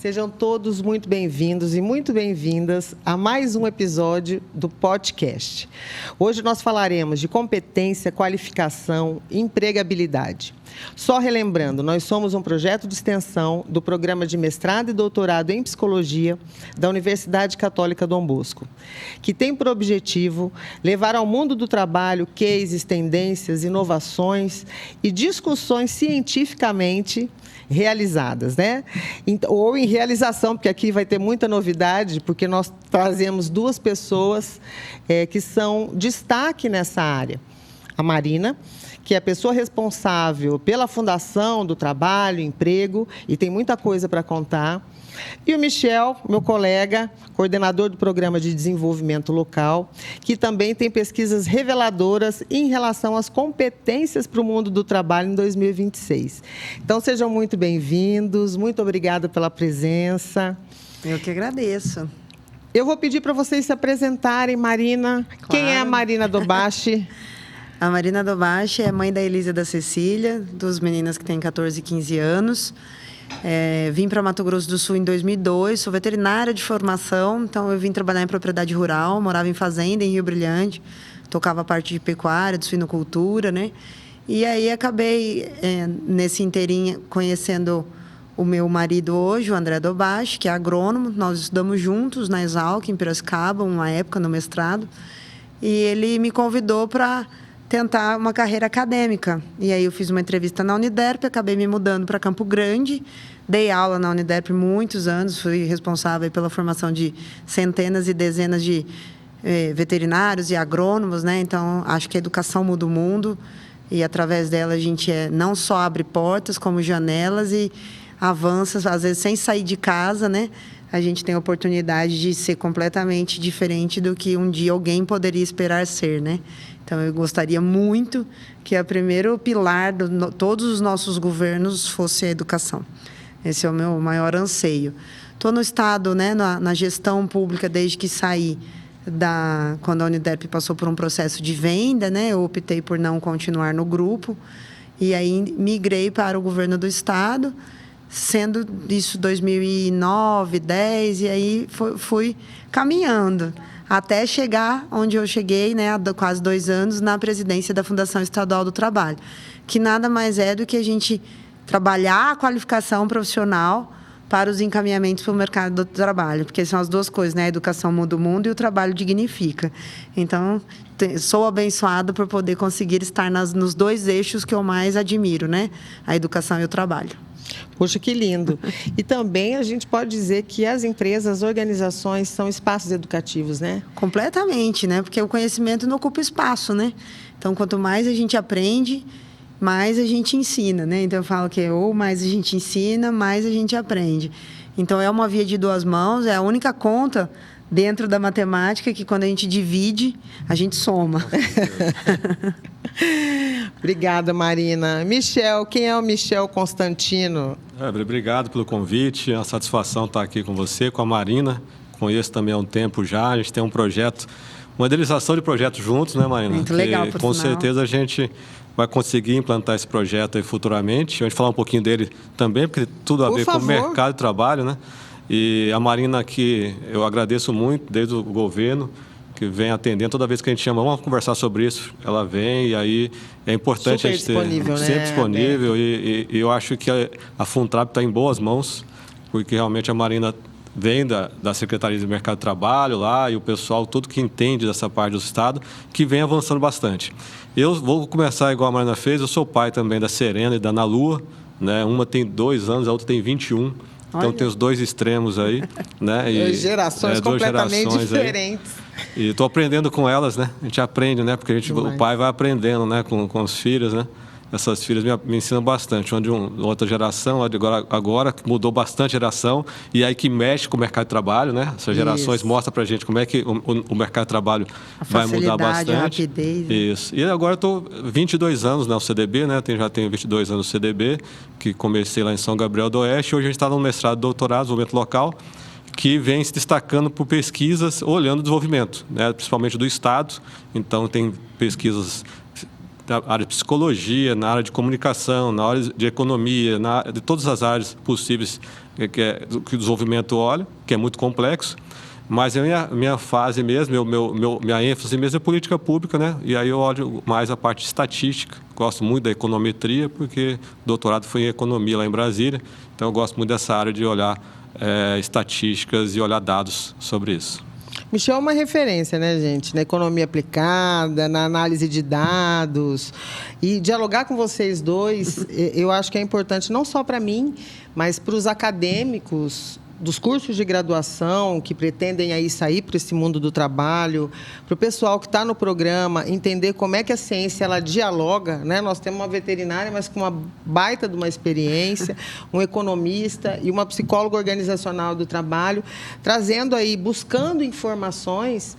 Sejam todos muito bem-vindos e muito bem-vindas a mais um episódio do podcast. Hoje nós falaremos de competência, qualificação e empregabilidade. Só relembrando, nós somos um projeto de extensão do programa de mestrado e doutorado em psicologia da Universidade Católica Dom Bosco, que tem por objetivo levar ao mundo do trabalho cases, tendências, inovações e discussões cientificamente realizadas, né? Ou em realização, porque aqui vai ter muita novidade, porque nós trazemos duas pessoas que são destaque nessa área. A Marina, que é a pessoa responsável pela fundação do trabalho, emprego, e tem muita coisa para contar. E o Michel, meu colega, coordenador do Programa de Desenvolvimento Local, que também tem pesquisas reveladoras em relação às competências para o mundo do trabalho em 2026. Então, sejam muito bem-vindos, muito obrigada pela presença. Eu que agradeço. Eu vou pedir para vocês se apresentarem, Marina. Claro. Quem é a Marina Dobashi? A Marina Dobashi é mãe da Elisa e da Cecília, duas meninas que têm 14 e 15 anos. Vim para Mato Grosso do Sul em 2002, sou veterinária de formação, então eu vim trabalhar em propriedade rural, morava em fazenda, em Rio Brilhante, tocava a parte de pecuária, de suinocultura, né? E aí acabei, nesse inteirinho, conhecendo o meu marido hoje, o André Dobashi, que é agrônomo. Nós estudamos juntos na Exalc, em Piracicaba, uma época no mestrado, e ele me convidou para tentar uma carreira acadêmica. E aí eu fiz uma entrevista na Uniderp, acabei me mudando para Campo Grande, dei aula na Uniderp muitos anos, fui responsável pela formação de centenas e dezenas de veterinários e agrônomos, né? Então, acho que a educação muda o mundo e, através dela, a gente não só abre portas, como janelas e avança, às vezes, sem sair de casa, né? A gente tem a oportunidade de ser completamente diferente do que um dia alguém poderia esperar ser, né? Então, eu gostaria muito que o primeiro pilar de todos os nossos governos fosse a educação. Esse é o meu maior anseio. Estou no Estado, né, na gestão pública, desde que saí, quando a Uniderp passou por um processo de venda, né? Eu optei por não continuar no grupo e aí migrei para o governo do Estado, sendo isso 2009, 2010, e aí fui caminhando até chegar onde eu cheguei, né, há quase 2 anos, na presidência da Fundação Estadual do Trabalho, que nada mais é do que a gente trabalhar a qualificação profissional para os encaminhamentos para o mercado do trabalho, porque são as duas coisas, né? A educação muda o mundo e o trabalho dignifica. Então, sou abençoada por poder conseguir estar nos 2 eixos que eu mais admiro, né? A educação e o trabalho. Poxa, que lindo. E também a gente pode dizer que as empresas, as organizações são espaços educativos, né? Completamente, né? Porque o conhecimento não ocupa espaço, né? Então, quanto mais a gente aprende, mais a gente ensina, né? Então, eu falo que ou mais a gente ensina, mais a gente aprende. Então, é uma via de 2 mãos, é a única conta dentro da matemática que, quando a gente divide, a gente soma. Obrigada, Marina. Michel, quem é o Michel Constantino? Obrigado pelo convite, é uma satisfação estar aqui com você, com a Marina. Conheço também há um tempo já, a gente tem um projeto, uma idealização de projetos juntos, né, Marina? Muito legal, por com sinal. certeza a gente vai conseguir implantar esse projeto aí futuramente. A gente falar um pouquinho dele também, porque tudo a ver com o mercado de trabalho, né? E a Marina aqui, eu agradeço muito, desde o governo, que vem atendendo. Toda vez que a gente chama, vamos conversar sobre isso, ela vem, e aí é importante a gente ter sempre disponível. E eu acho que a Funtrab está em boas mãos, porque realmente a Marina vem da Secretaria de Mercado de Trabalho lá, e o pessoal, tudo que entende dessa parte do Estado, que vem avançando bastante. Eu vou começar igual a Marina fez, eu sou pai também da Serena e da Ana Lua, né? Uma tem 2 anos, a outra tem 21. Então, olha, tem os 2 extremos aí, né? E gerações completamente diferentes. Aí. E estou aprendendo com elas, né? A gente aprende, né? Porque o pai vai aprendendo, né? Com os filhos, né? Essas filhas me ensinam bastante. Onde outra geração, agora mudou bastante a geração, e aí que mexe com o mercado de trabalho, né? Essas gerações mostram para a gente como é que o mercado de trabalho vai mudar bastante. A rapidez. Isso. E agora estou 22 anos na UCDB, né? Já tenho 22 anos no CDB, que comecei lá em São Gabriel do Oeste. Hoje a gente está no mestrado e doutorado, desenvolvimento local, que vem se destacando por pesquisas olhando o desenvolvimento, né? Principalmente do Estado. Então, tem pesquisas da área de psicologia, na área de comunicação, na área de economia, de todas as áreas possíveis que o desenvolvimento olha, que é muito complexo. Mas a minha fase mesmo, minha ênfase mesmo é política pública, né? E aí eu olho mais a parte de estatística. Gosto muito da econometria, porque doutorado foi em economia lá em Brasília. Então eu gosto muito dessa área de olhar estatísticas e olhar dados sobre isso. Michel é uma referência, né, gente? Na economia aplicada, na análise de dados. E dialogar com vocês dois, eu acho que é importante não só para mim, mas para os acadêmicos dos cursos de graduação que pretendem aí sair para esse mundo do trabalho, para o pessoal que está no programa entender como é que a ciência ela dialoga, né? Nós temos uma veterinária, mas com uma baita de uma experiência, um economista e uma psicóloga organizacional do trabalho, trazendo aí, buscando informações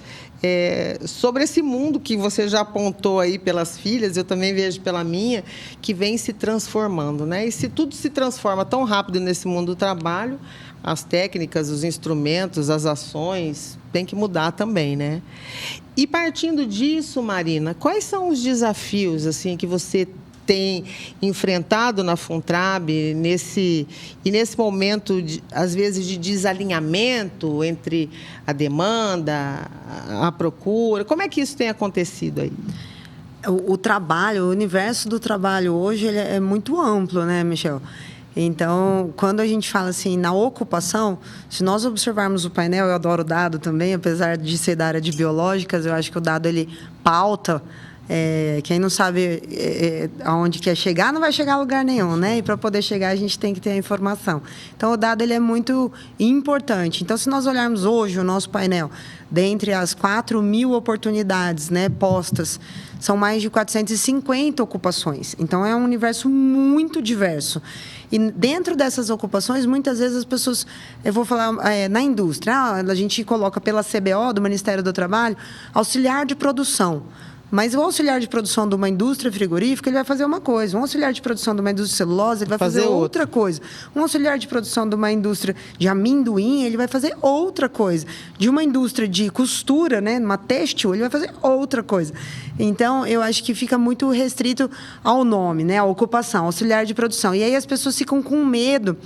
sobre esse mundo que você já apontou aí pelas filhas, eu também vejo pela minha, que vem se transformando, né? E se tudo se transforma tão rápido nesse mundo do trabalho, as técnicas, os instrumentos, as ações têm que mudar também, né? E partindo disso, Marina, quais são os desafios assim que você tem enfrentado na Funtrab nesse momento, às vezes, de desalinhamento entre a demanda, a procura? Como é que isso tem acontecido aí? O trabalho, o universo do trabalho hoje ele é muito amplo, né, Michel? Então, quando a gente fala assim, na ocupação, se nós observarmos o painel, eu adoro dado também, apesar de ser da área de biológicas, eu acho que o dado, ele pauta. Quem não sabe aonde quer chegar, não vai chegar a lugar nenhum, né? E para poder chegar, a gente tem que ter a informação. Então, o dado ele é muito importante. Então, se nós olharmos hoje o nosso painel, dentre as 4.000 oportunidades, né, postas, são mais de 450 ocupações. Então, é um universo muito diverso. E dentro dessas ocupações, muitas vezes as pessoas, eu vou falar na indústria, a gente coloca pela CBO, do Ministério do Trabalho, auxiliar de produção. Mas o auxiliar de produção de uma indústria frigorífica, ele vai fazer uma coisa. Um auxiliar de produção de uma indústria de celulose, ele vai fazer outra coisa. Um auxiliar de produção de uma indústria de amendoim, ele vai fazer outra coisa. De uma indústria de costura, né, uma têxtil, ele vai fazer outra coisa. Então, eu acho que fica muito restrito ao nome, né, à ocupação, auxiliar de produção. E aí as pessoas ficam com medo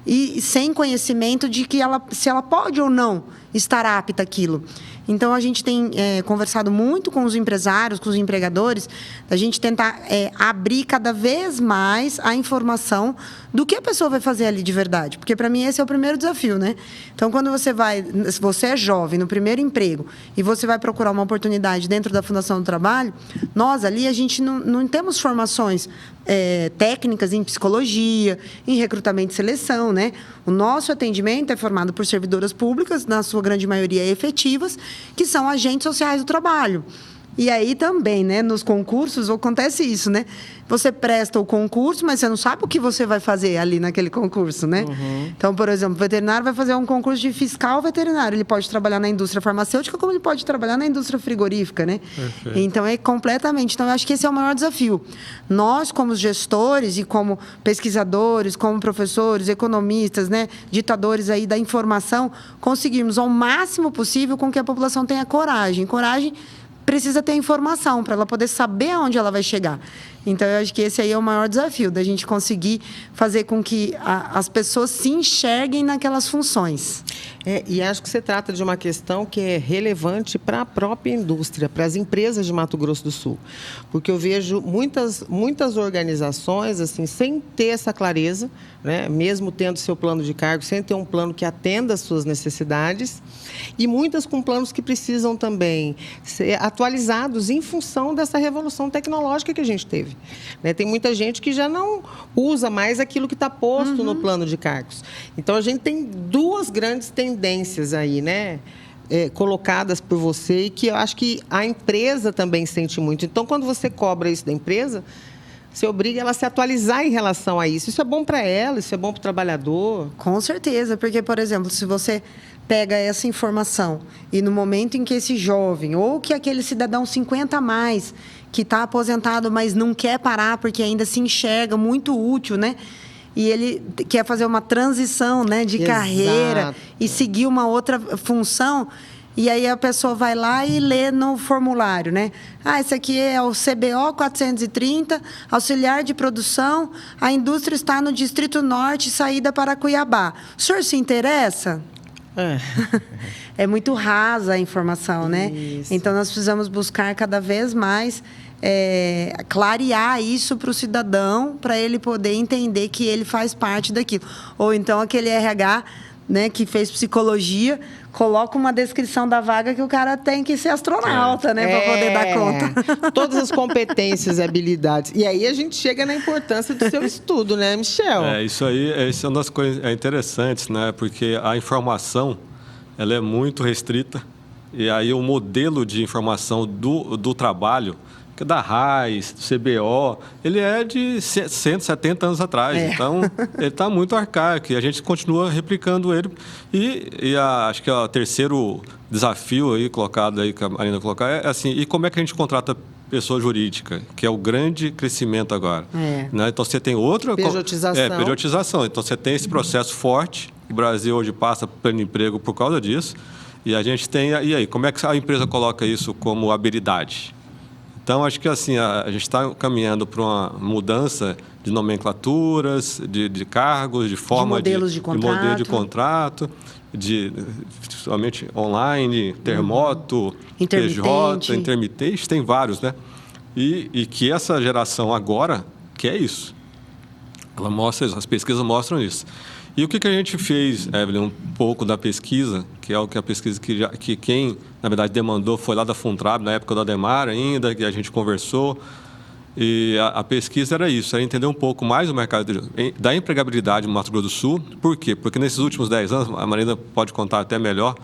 e sem conhecimento de que se ela pode ou não estar apta àquilo. Então, a gente tem conversado muito com os empresários, com os empregadores, a gente tentar abrir cada vez mais a informação do que a pessoa vai fazer ali de verdade. Porque, para mim, esse é o primeiro desafio, né? Então, quando se você é jovem, no primeiro emprego, e você vai procurar uma oportunidade dentro da Fundação do Trabalho, nós ali, a gente não temos formações técnicas em psicologia, em recrutamento e seleção, né? O nosso atendimento é formado por servidoras públicas, na sua grande maioria efetivas, que são agentes sociais do trabalho. E aí também, né, nos concursos acontece isso, né? Você presta o concurso, mas você não sabe o que você vai fazer ali naquele concurso, né? Uhum. Então, por exemplo, o veterinário vai fazer um concurso de fiscal veterinário. Ele pode trabalhar na indústria farmacêutica, como ele pode trabalhar na indústria frigorífica, né? Perfeito. Então, completamente. Então, eu acho que esse é o maior desafio. Nós, como gestores e como pesquisadores, como professores, economistas, né, ditadores aí da informação, conseguirmos ao máximo possível com que a população tenha coragem. Coragem precisa ter informação para ela poder saber aonde ela vai chegar. Então, eu acho que esse aí é o maior desafio, da gente conseguir fazer com que as pessoas se enxerguem naquelas funções. E acho que você trata de uma questão que é relevante para a própria indústria, para as empresas de Mato Grosso do Sul. Porque eu vejo muitas organizações assim, sem ter essa clareza, né? Mesmo tendo seu plano de cargo, sem ter um plano que atenda às suas necessidades, e muitas com planos que precisam também ser atualizados em função dessa revolução tecnológica que a gente teve. Tem muita gente que já não usa mais aquilo que está posto no plano de cargos. Então, a gente tem duas grandes tendências aí, né? Colocadas por você e que eu acho que a empresa também sente muito. Então, quando você cobra isso da empresa, você obriga ela a se atualizar em relação a isso. Isso é bom para ela, isso é bom para o trabalhador. Com certeza, porque, por exemplo, se você pega essa informação e no momento em que esse jovem ou que aquele cidadão 50 a mais que está aposentado, mas não quer parar porque ainda se enxerga muito útil, né? E ele quer fazer uma transição, né, de carreira e seguir uma outra função, E aí a pessoa vai lá e lê no formulário, né? Esse aqui é o CBO 430, auxiliar de produção, a indústria está no Distrito Norte, saída para Cuiabá. O senhor se interessa? É muito rasa a informação, né? Isso. Então, nós precisamos buscar cada vez mais clarear isso para o cidadão, para ele poder entender que ele faz parte daquilo. Ou então, aquele RH, né, que fez psicologia, coloca uma descrição da vaga que o cara tem que ser astronauta, né, para poder dar conta. Todas as competências e habilidades. E aí a gente chega na importância do seu estudo, né, Michel? Isso aí, isso é uma das coisas interessantes, né, porque a informação, ela é muito restrita, e aí o modelo de informação do trabalho, que é da RAIS, do CBO, ele é de 170 anos atrás. Então, ele está muito arcaico e a gente continua replicando ele. Acho que o terceiro desafio aí colocado, aí, que a Marina colocou, é assim, e como é que a gente contrata pessoa jurídica, que é o grande crescimento agora. Né? Então, você tem outra... Pejotização. Pejotização. Então, você tem esse processo forte, o Brasil hoje passa pleno emprego por causa disso, e a gente tem... E aí, como é que a empresa coloca isso como habilidade? Então, acho que assim, a gente está caminhando para uma mudança de nomenclaturas, de cargos, de forma de modelo de contrato, somente online, terremoto, PJ, intermitente, tem vários, né? E que essa geração agora quer isso. Ela mostra isso, as pesquisas mostram isso. E o que a gente fez, Evelyn, um pouco da pesquisa, que é o que a pesquisa que quem, na verdade, demandou foi lá da Funtrab, na época do Ademar ainda, que a gente conversou. E a pesquisa era isso, era entender um pouco mais o mercado da empregabilidade no Mato Grosso do Sul. Por quê? Porque nesses últimos 10 anos, a Marina pode contar até melhor,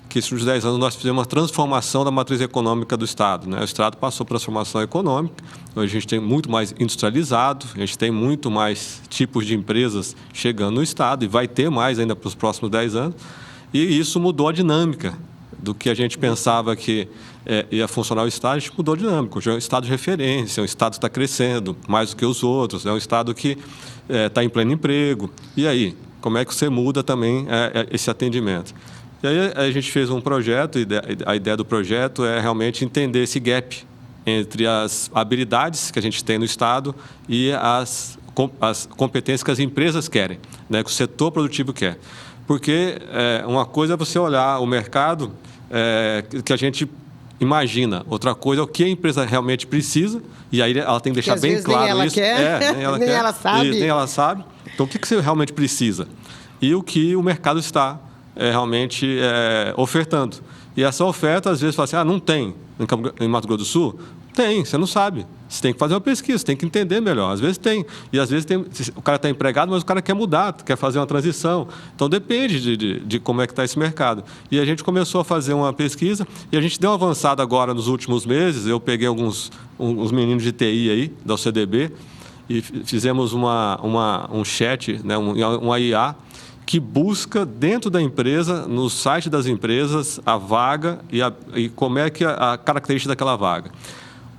que esses últimos 10 anos nós fizemos uma transformação da matriz econômica do Estado. Né? O Estado passou por transformação econômica, hoje a gente tem muito mais industrializado, a gente tem muito mais tipos de empresas chegando no Estado e vai ter mais ainda para os próximos 10 anos. E isso mudou a dinâmica do que a gente pensava que ia funcionar o Estado, a gente mudou a dinâmica. Hoje é um Estado de referência, é um Estado que está crescendo mais do que os outros, é um Estado que está em pleno emprego. E aí, como é que você muda também esse atendimento? E aí a gente fez um projeto, e a ideia do projeto é realmente entender esse gap entre as habilidades que a gente tem no Estado e as competências que as empresas querem, né, que o setor produtivo quer. Porque uma coisa é você olhar o mercado que a gente imagina, outra coisa é o que a empresa realmente precisa, e aí ela tem que deixar bem claro isso. Nem ela sabe. Nem ela sabe. Então, o que você realmente precisa? E o que o mercado está realmente ofertando. E essa oferta, às vezes, fala assim, não tem em Mato Grosso do Sul? Tem, você não sabe. Você tem que fazer uma pesquisa, você tem que entender melhor. Às vezes tem. E às vezes o cara está empregado, mas o cara quer mudar, quer fazer uma transição. Então, depende de como é que está esse mercado. E a gente começou a fazer uma pesquisa e a gente deu uma avançada agora nos últimos meses. Eu peguei uns meninos de TI aí, da OCDB, e fizemos um chat, né, uma IA, que busca dentro da empresa, no site das empresas, a vaga e como é que a característica daquela vaga.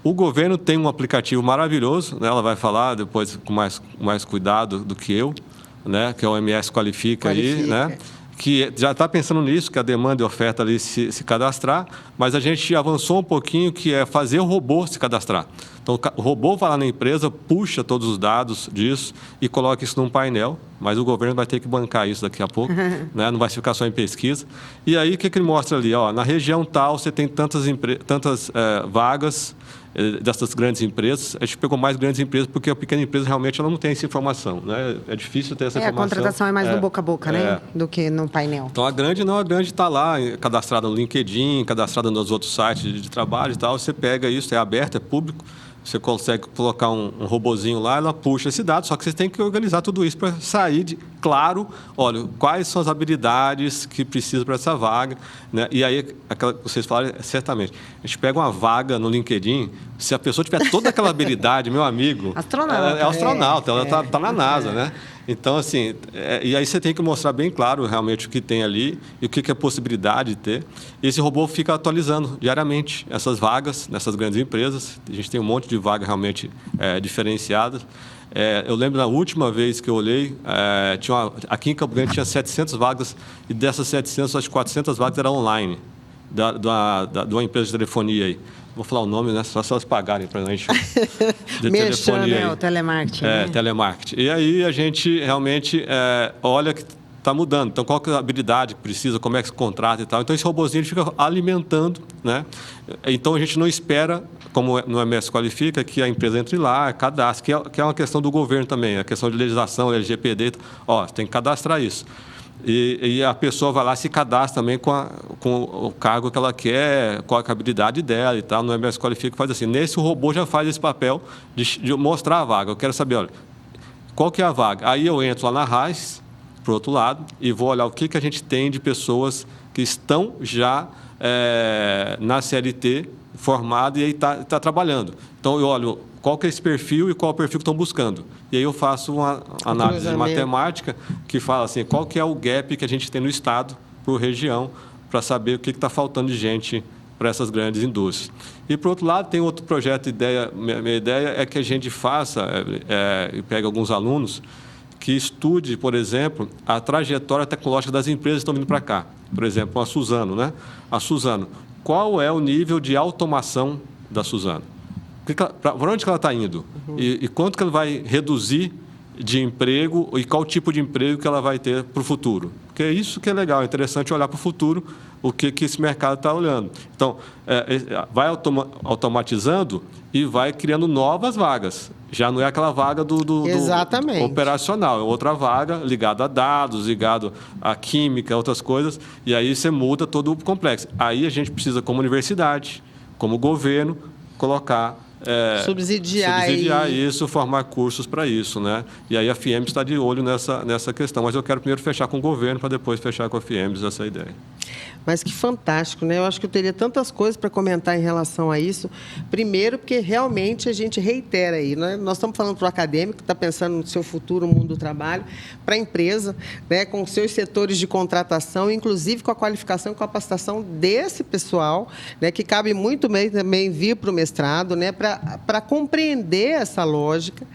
O governo tem um aplicativo maravilhoso, né? Ela vai falar depois com mais cuidado do que eu, né? Que é o MS Qualifica. Aí, né? Que já está pensando nisso, que a demanda e a oferta ali se cadastrar, mas a gente avançou um pouquinho, que é fazer o robô se cadastrar. Então, o robô vai lá na empresa, puxa todos os dados disso e coloca isso num painel, mas o governo vai ter que bancar isso daqui a pouco, né? Não vai ficar só em pesquisa. E aí, o que ele mostra ali? Na região tal, você tem tantas vagas dessas grandes empresas. A gente pegou mais grandes empresas porque a pequena empresa realmente ela não tem essa informação, né? É difícil ter essa informação. A contratação é mais no boca a boca, né? Do que no painel. Então, a grande está lá, cadastrada no LinkedIn, cadastrada nos outros sites de trabalho e tal. Você pega isso, é aberto, é público. Você consegue colocar um robozinho lá, ela puxa esse dado, só que você tem que organizar tudo isso para sair claro, olha, quais são as habilidades que precisa para essa vaga, né? E aí, vocês falaram, certamente, a gente pega uma vaga no LinkedIn, se a pessoa tiver toda aquela habilidade, meu amigo... Astronauta. É astronauta, ela está na NASA, né? Então, assim, e aí você tem que mostrar bem claro realmente o que tem ali e o que é possibilidade de ter. E esse robô fica atualizando diariamente essas vagas nessas grandes empresas. A gente tem um monte de vagas realmente diferenciadas. Eu lembro na última vez que eu olhei, aqui em Campo Grande tinha 700 vagas e dessas 700, as 400 vagas eram online. de uma empresa de telefonia aí. Vou falar o nome, né? Só se elas pagarem para a gente. De telefonia. O telemarketing. Telemarketing. E aí a gente realmente olha que está mudando. Então, qual que é a habilidade que precisa, como é que se contrata e tal. Então, esse robozinho fica alimentando, né? Então, a gente não espera, como no MS Qualifica, que a empresa entre lá, cadastre, que é uma questão do governo também, a questão de legislação, LGPD. Tem que cadastrar isso. E a pessoa vai lá e se cadastra também com o cargo que ela quer, qual a habilidade dela e tal. No MS Qualifica faz assim. Nesse, o robô já faz esse papel de mostrar a vaga. Eu quero saber, olha, qual que é a vaga? Aí eu entro lá na RAIS, para o outro lado, e vou olhar o que a gente tem de pessoas que estão já na CLT, formado e aí está trabalhando. Então, eu olho qual que é esse perfil e qual é o perfil que estão buscando. E aí eu faço uma análise matemática que fala assim, qual que é o gap que a gente tem no estado, por região, para saber o que está faltando de gente para essas grandes indústrias. E, por outro lado, tem outro projeto, minha ideia é que a gente faça, e pegue alguns alunos, que estude, por exemplo, a trajetória tecnológica das empresas que estão vindo para cá. Por exemplo, a Suzano, né? A Suzano, qual é o nível de automação da Suzano? Para onde que ela está indo? E quanto que ela vai reduzir de emprego e qual tipo de emprego que ela vai ter para o futuro? Porque é isso que é legal, é interessante olhar para o futuro, o que esse mercado está olhando. Então, vai automatizando e vai criando novas vagas. Já não é aquela vaga do operacional, é outra vaga ligada a dados, ligado a química, outras coisas, e aí você muda todo o complexo. Aí a gente precisa, como universidade, como governo, colocar... subsidiar isso, formar cursos para isso, né? E aí a FIEMS está de olho nessa questão. Mas eu quero primeiro fechar com o governo para depois fechar com a FIEMS essa ideia. Mas que fantástico, né? Eu acho que eu teria tantas coisas para comentar em relação a isso. Primeiro, porque realmente a gente reitera aí, né? Nós estamos falando para o acadêmico, que está pensando no seu futuro, no mundo do trabalho, para a empresa, né? Com seus setores de contratação, inclusive com a qualificação e capacitação desse pessoal, né? Que cabe muito bem também vir para o mestrado, né? Para compreender essa lógica.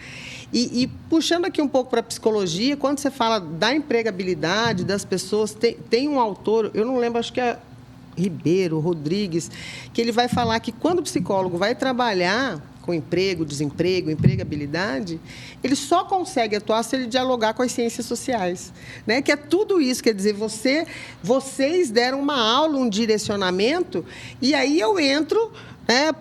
E puxando aqui um pouco para a psicologia, quando você fala da empregabilidade das pessoas, tem um autor, eu não lembro, acho que é Ribeiro, Rodrigues, que ele vai falar que quando o psicólogo vai trabalhar com emprego, desemprego, empregabilidade, ele só consegue atuar se ele dialogar com as ciências sociais, né? Que é tudo isso, quer dizer, vocês deram uma aula, um direcionamento, e aí eu entro...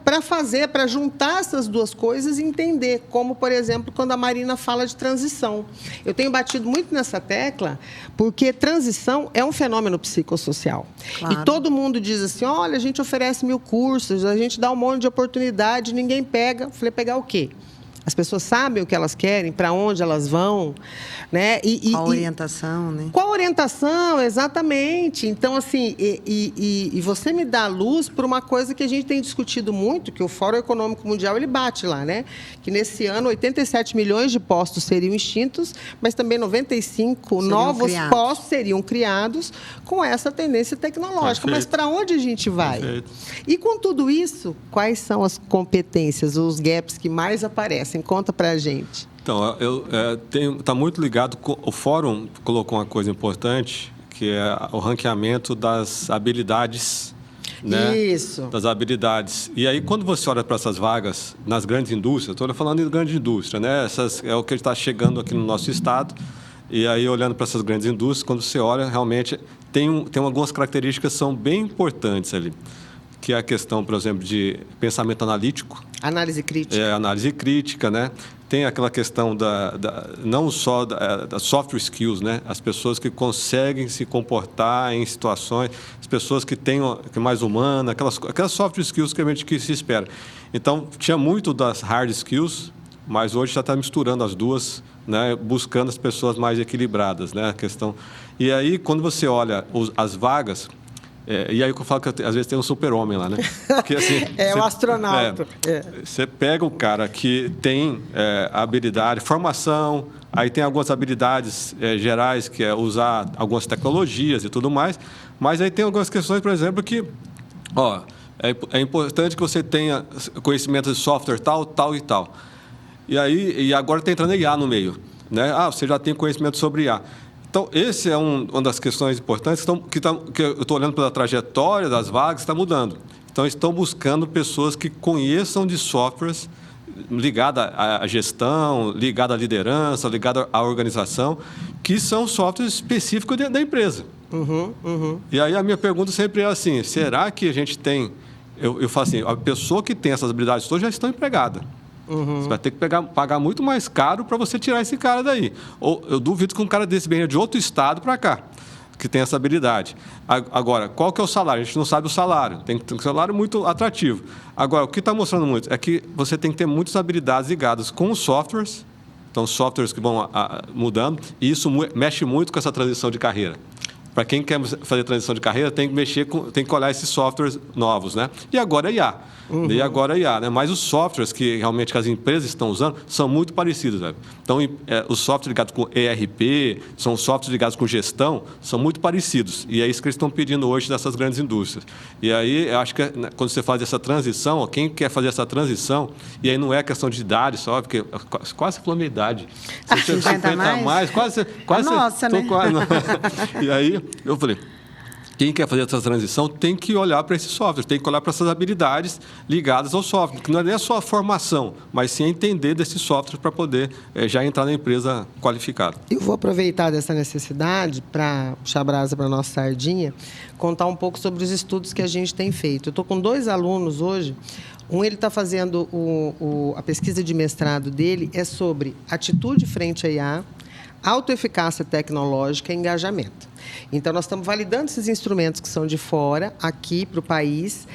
para juntar essas duas coisas e entender, como, por exemplo, quando a Marina fala de transição. Eu tenho batido muito nessa tecla, porque transição é um fenômeno psicossocial. Claro. E todo mundo diz assim, olha, a gente oferece 1000 cursos, a gente dá um monte de oportunidade, ninguém pega. Eu falei, pegar o quê? As pessoas sabem o que elas querem, para onde elas vão, né? Qual orientação, né? Qual orientação, exatamente. Então, assim, e você me dá luz por uma coisa que a gente tem discutido muito, que o Fórum Econômico Mundial, ele bate lá, né? Que nesse ano 87 milhões de postos seriam extintos, mas também 95 novos postos seriam criados com essa tendência tecnológica. Perfeito. Mas para onde a gente vai? Perfeito. E com tudo isso, quais são as competências, os gaps que mais aparecem? Conta para a gente. Então, está muito ligado com... O Fórum colocou uma coisa importante, que é o ranqueamento das habilidades. Né? Isso. Das habilidades. E aí, quando você olha para essas vagas nas grandes indústrias, estou falando em grande indústria, né? É o que está chegando aqui no nosso estado. E aí, olhando para essas grandes indústrias, quando você olha, realmente tem algumas características que são bem importantes ali. Que é a questão, por exemplo, de pensamento analítico. Análise crítica. Análise crítica, né? Tem aquela questão não só da soft skills, né? As pessoas que conseguem se comportar em situações, as pessoas que têm que é mais humana, aquelas soft skills que se espera. Então, tinha muito das hard skills, mas hoje já está misturando as duas, né? Buscando as pessoas mais equilibradas, né? A questão... E aí, quando você olha as vagas... e aí eu falo que às vezes tem um super-homem lá, né? Porque, assim, o astronauta. Você pega o cara que tem habilidade, formação, aí tem algumas habilidades gerais, que é usar algumas tecnologias e tudo mais, mas aí tem algumas questões, por exemplo, que é importante que você tenha conhecimento de software tal, tal e tal. E agora está entrando IA no meio, né? Você já tem conhecimento sobre IA. Então, esse é uma das questões importantes que eu estou olhando pela trajetória das vagas, está mudando. Então, estão buscando pessoas que conheçam de softwares ligada à gestão, ligada à liderança, ligada à organização, que são softwares específicos da empresa. E aí a minha pergunta sempre é assim, será que a gente tem... Eu falo assim, a pessoa que tem essas habilidades todas já estão empregada. Você vai ter que pagar muito mais caro para você tirar esse cara daí. Ou eu duvido que um cara desse venha de outro estado para cá, que tem essa habilidade. Agora, qual que é o salário? A gente não sabe o salário. Tem que ter um salário muito atrativo. Agora, o que está mostrando muito é que você tem que ter muitas habilidades ligadas com os softwares. Então, softwares que vão mudando. E isso mexe muito com essa transição de carreira. Para quem quer fazer transição de carreira, tem que olhar esses softwares novos, né? E agora é IA. E agora é IA, né? Mas os softwares que realmente as empresas estão usando são muito parecidos, né? Então, os softwares ligados com ERP, são softwares ligados com gestão, são muito parecidos. E é isso que eles estão pedindo hoje dessas grandes indústrias. E aí, eu acho que quando você faz essa transição, quem quer fazer essa transição, e aí não é questão de idade só, porque quase falou minha idade. 50 mais? Quase. Nossa, né? E aí, eu falei... Quem quer fazer essa transição tem que olhar para esse software, tem que olhar para essas habilidades ligadas ao software, que não é nem a sua formação, mas sim entender desse software para poder já entrar na empresa qualificada. Eu vou aproveitar dessa necessidade para puxar brasa para a nossa sardinha, contar um pouco sobre os estudos que a gente tem feito. Eu estou com 2 alunos hoje. Um, ele está fazendo a pesquisa de mestrado dele, é sobre atitude frente à IA, autoeficácia tecnológica e engajamento. Então, nós estamos validando esses instrumentos que são de fora, aqui para o país,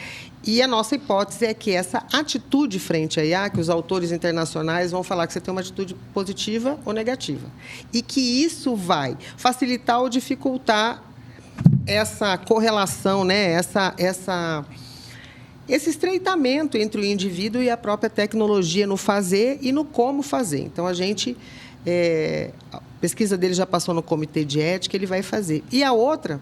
e a nossa hipótese é que essa atitude frente à IA, que os autores internacionais vão falar que você tem uma atitude positiva ou negativa, e que isso vai facilitar ou dificultar essa correlação, né? Esse estreitamento entre o indivíduo e a própria tecnologia no fazer e no como fazer. Então, a pesquisa dele já passou no comitê de ética, ele vai fazer. E a outra,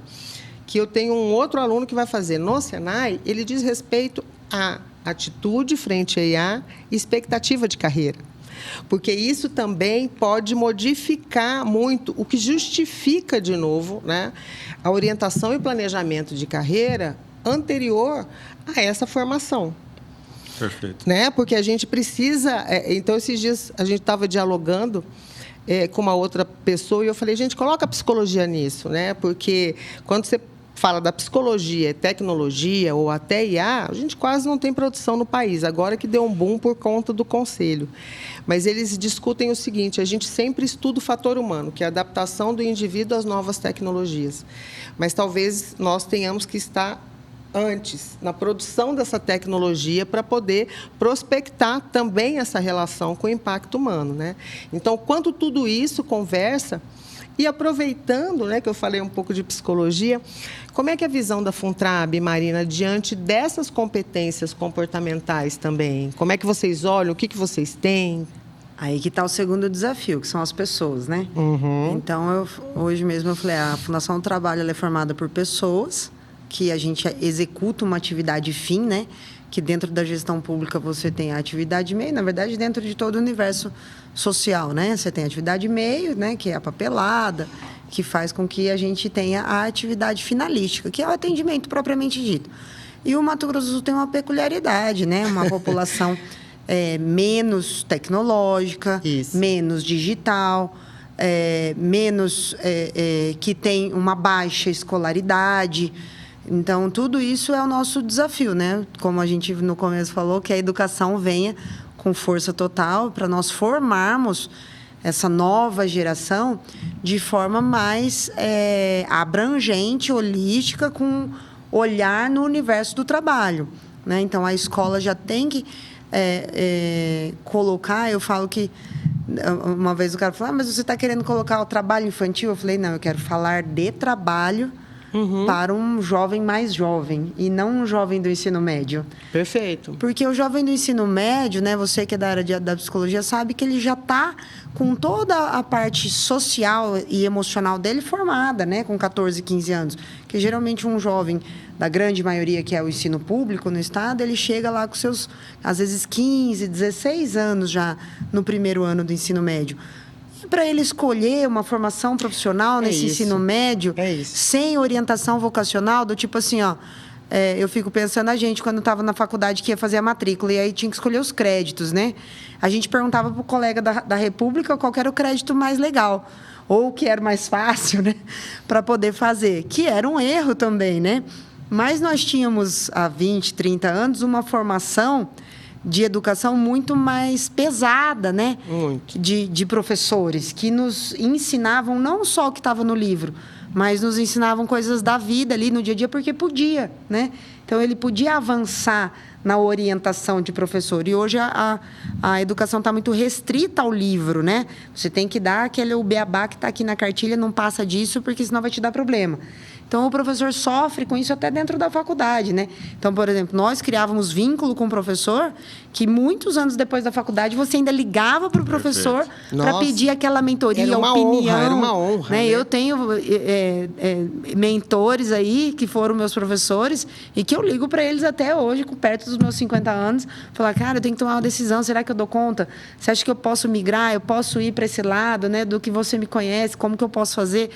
que eu tenho um outro aluno que vai fazer no Senai, ele diz respeito à atitude frente à IA e expectativa de carreira. Porque isso também pode modificar muito, o que justifica, de novo, né, a orientação e planejamento de carreira anterior a essa formação. Perfeito. Né? Porque a gente precisa... Então, esses dias, a gente estava dialogando com uma outra pessoa e eu falei, gente, coloca a psicologia nisso, né? Porque quando você fala da psicologia, tecnologia ou até IA, a gente quase não tem produção no país. Agora que deu um boom por conta do conselho. Mas eles discutem o seguinte, a gente sempre estuda o fator humano, que é a adaptação do indivíduo às novas tecnologias. Mas talvez nós tenhamos que estar antes, na produção dessa tecnologia, para poder prospectar também essa relação com o impacto humano, né? Então, quando tudo isso conversa, e aproveitando, né, que eu falei um pouco de psicologia, como é que é a visão da Funtrab, Marina, diante dessas competências comportamentais também? Como é que vocês olham? O que vocês têm? Aí que está o segundo desafio, que são as pessoas, né? Então, hoje mesmo eu falei, a Fundação do Trabalho ela é formada por pessoas, que a gente executa uma atividade fim, né? Que dentro da gestão pública você tem a atividade meio, na verdade, dentro de todo o universo social, né? Você tem a atividade meio, né? Que é a papelada, que faz com que a gente tenha a atividade finalística, que é o atendimento propriamente dito. E o Mato Grosso do Sul tem uma peculiaridade, né? Uma população menos tecnológica, menos digital, que tem uma baixa escolaridade. Então, tudo isso é o nosso desafio, né? Como a gente no começo falou, que a educação venha com força total para nós formarmos essa nova geração de forma mais abrangente, holística, com olhar no universo do trabalho, né? Então, a escola já tem que colocar... Eu falo que... Uma vez o cara falou, mas você está querendo colocar o trabalho infantil? Eu falei, não, eu quero falar de trabalho para um jovem mais jovem e não um jovem do ensino médio. Perfeito. Porque o jovem do ensino médio, né, você que é da área da psicologia, sabe que ele já está com toda a parte social e emocional dele formada, né, com 14, 15 anos. Que geralmente um jovem, da grande maioria que é o ensino público no estado, ele chega lá com seus, às vezes, 15, 16 anos já no primeiro ano do ensino médio. para ele escolher uma formação profissional nesse ensino médio, sem orientação vocacional, do tipo assim, ó, eu fico pensando a gente, quando estava na faculdade, que ia fazer a matrícula, e aí tinha que escolher os créditos, né? A gente perguntava para o colega da República qual era o crédito mais legal, ou o que era mais fácil, né? Para poder fazer, que era um erro também, né? Mas nós tínhamos, há 20, 30 anos, uma formação de educação muito mais pesada, né? Muito. De professores que nos ensinavam não só o que estava no livro, mas nos ensinavam coisas da vida ali no dia a dia, porque podia, né? Então, ele podia avançar na orientação de professor. E hoje a educação está muito restrita ao livro, né? Você tem que dar o beabá que está aqui na cartilha, não passa disso, porque senão vai te dar problema. Então, o professor sofre com isso até dentro da faculdade, né? Então, por exemplo, nós criávamos vínculo com o professor que muitos anos depois da faculdade você ainda ligava para o professor para pedir aquela mentoria, era uma opinião. Era uma honra. Né? Né? Eu tenho mentores aí que foram meus professores e que eu ligo para eles até hoje, perto dos meus 50 anos, falar, cara, eu tenho que tomar uma decisão, será que eu dou conta? Você acha que eu posso migrar? Eu posso ir para esse lado, né? Do que você me conhece, como que eu posso fazer?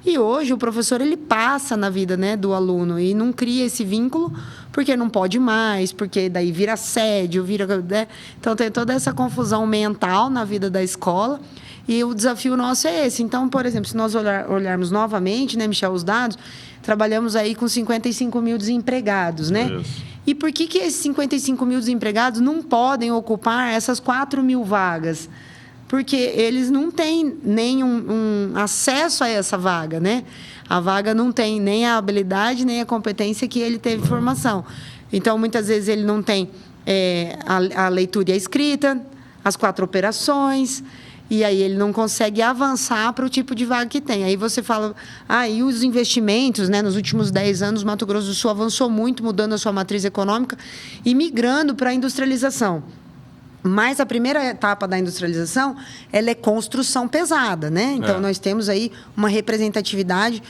E hoje o professor ele passa na vida, né, do aluno e não cria esse vínculo porque não pode mais, porque daí vira assédio, né? Então tem toda essa confusão mental na vida da escola e o desafio nosso é esse. Então, por exemplo, se nós olharmos novamente, né, Michel, os dados, trabalhamos aí com 55 mil desempregados, né? Isso. E por que esses 55 mil desempregados não podem ocupar essas 4 mil vagas? Porque eles não têm nenhum acesso a essa vaga, né? A vaga não tem nem a habilidade, nem a competência que ele teve formação. Então, muitas vezes, ele não tem a leitura e a escrita, as 4 operações, e aí ele não consegue avançar para o tipo de vaga que tem. Aí você fala, e os investimentos, né? Nos últimos 10 anos, o Mato Grosso do Sul avançou muito, mudando a sua matriz econômica e migrando para a industrialização. Mas a primeira etapa da industrialização, ela é construção pesada, né? Então, nós temos aí uma representatividade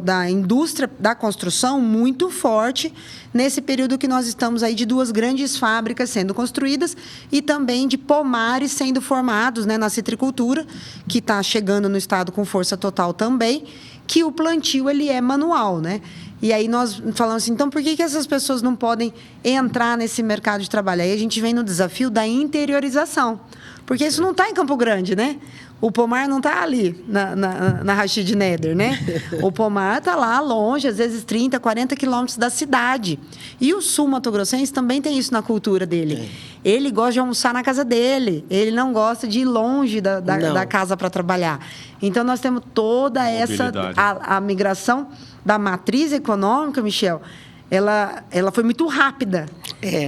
da indústria da construção muito forte nesse período que nós estamos aí de 2 grandes fábricas sendo construídas e também de pomares sendo formados, né, na citricultura, que está chegando no estado com força total também, que o plantio ele é manual, né? E aí nós falamos assim, então por que essas pessoas não podem entrar nesse mercado de trabalho? Aí a gente vem no desafio da interiorização, porque isso não está em Campo Grande, né? O pomar não está ali, na Rashid Neder, né? O pomar está lá longe, às vezes 30, 40 quilômetros da cidade. E o sul mato-grossense também tem isso na cultura dele. Ele gosta de almoçar na casa dele. Ele não gosta de ir longe da casa para trabalhar. Então, nós temos toda essa... A migração da matriz econômica, Michel, ela foi muito rápida.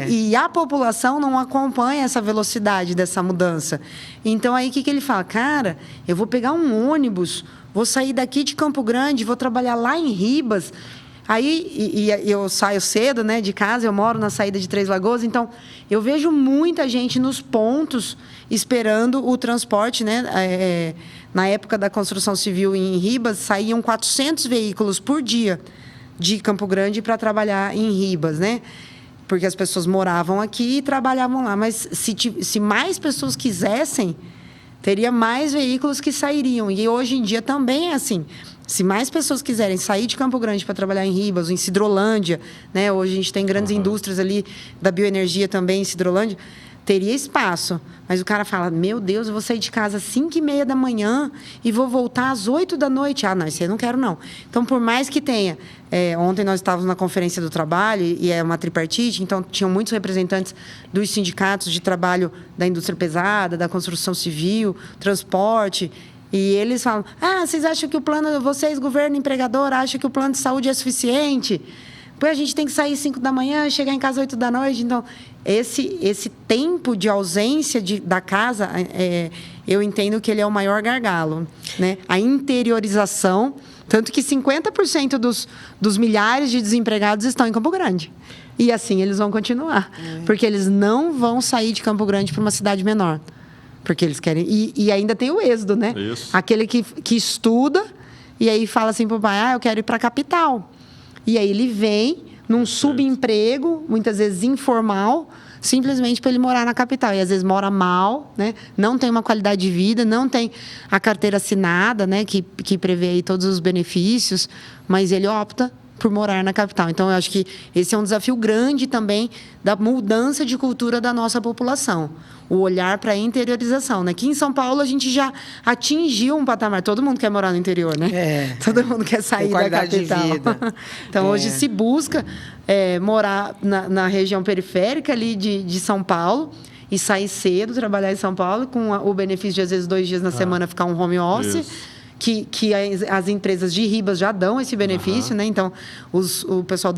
E a população não acompanha essa velocidade dessa mudança. Então, aí, o que ele fala? Cara, eu vou pegar um ônibus, vou sair daqui de Campo Grande, vou trabalhar lá em Ribas. Aí, eu saio cedo, né, de casa, eu moro na saída de Três Lagoas, então, eu vejo muita gente nos pontos esperando o transporte, né? Na época da construção civil em Ribas, saíam 400 veículos por dia de Campo Grande para trabalhar em Ribas, né? Porque as pessoas moravam aqui e trabalhavam lá. Mas se mais pessoas quisessem, teria mais veículos que sairiam. E hoje em dia também é assim. Se mais pessoas quiserem sair de Campo Grande para trabalhar em Ribas, ou em Sidrolândia, né? Hoje a gente tem grandes indústrias ali da bioenergia também em Sidrolândia, teria espaço. Mas o cara fala, meu Deus, eu vou sair de casa às 5h30 da manhã e vou voltar às 8 da noite. Não, isso eu não quero, não. Então, por mais que tenha... ontem nós estávamos na Conferência do Trabalho, e é uma tripartite, então tinham muitos representantes dos sindicatos de trabalho da indústria pesada, da construção civil, transporte, e eles falam, vocês acham que o plano... Vocês, governo empregador, acham que o plano de saúde é suficiente? Depois a gente tem que sair às 5 da manhã, chegar em casa às 8 da noite. Então, esse tempo de ausência da casa, eu entendo que ele é o maior gargalo, né? A interiorização, tanto que 50% dos milhares de desempregados estão em Campo Grande. E assim eles vão continuar, porque eles não vão sair de Campo Grande para uma cidade menor. Porque eles querem... E ainda tem o êxodo, né? Isso. Aquele que estuda e aí fala assim para o pai, eu quero ir para a capital. E aí ele vem num subemprego, muitas vezes informal, simplesmente para ele morar na capital. E às vezes mora mal, né? Não tem uma qualidade de vida, não tem a carteira assinada, né? Que prevê aí todos os benefícios, mas ele opta por morar na capital. Então, eu acho que esse é um desafio grande também da mudança de cultura da nossa população. O olhar para a interiorização, né? Aqui em São Paulo, a gente já atingiu um patamar. Todo mundo quer morar no interior, né? Todo mundo quer sair da capital. De vida. Então, hoje se busca morar na região periférica ali de São Paulo e sair cedo, trabalhar em São Paulo, com o benefício de, às vezes, 2 dias na semana ficar um home office. Isso. Que as empresas de Ribas já dão esse benefício, né? Então, o pessoal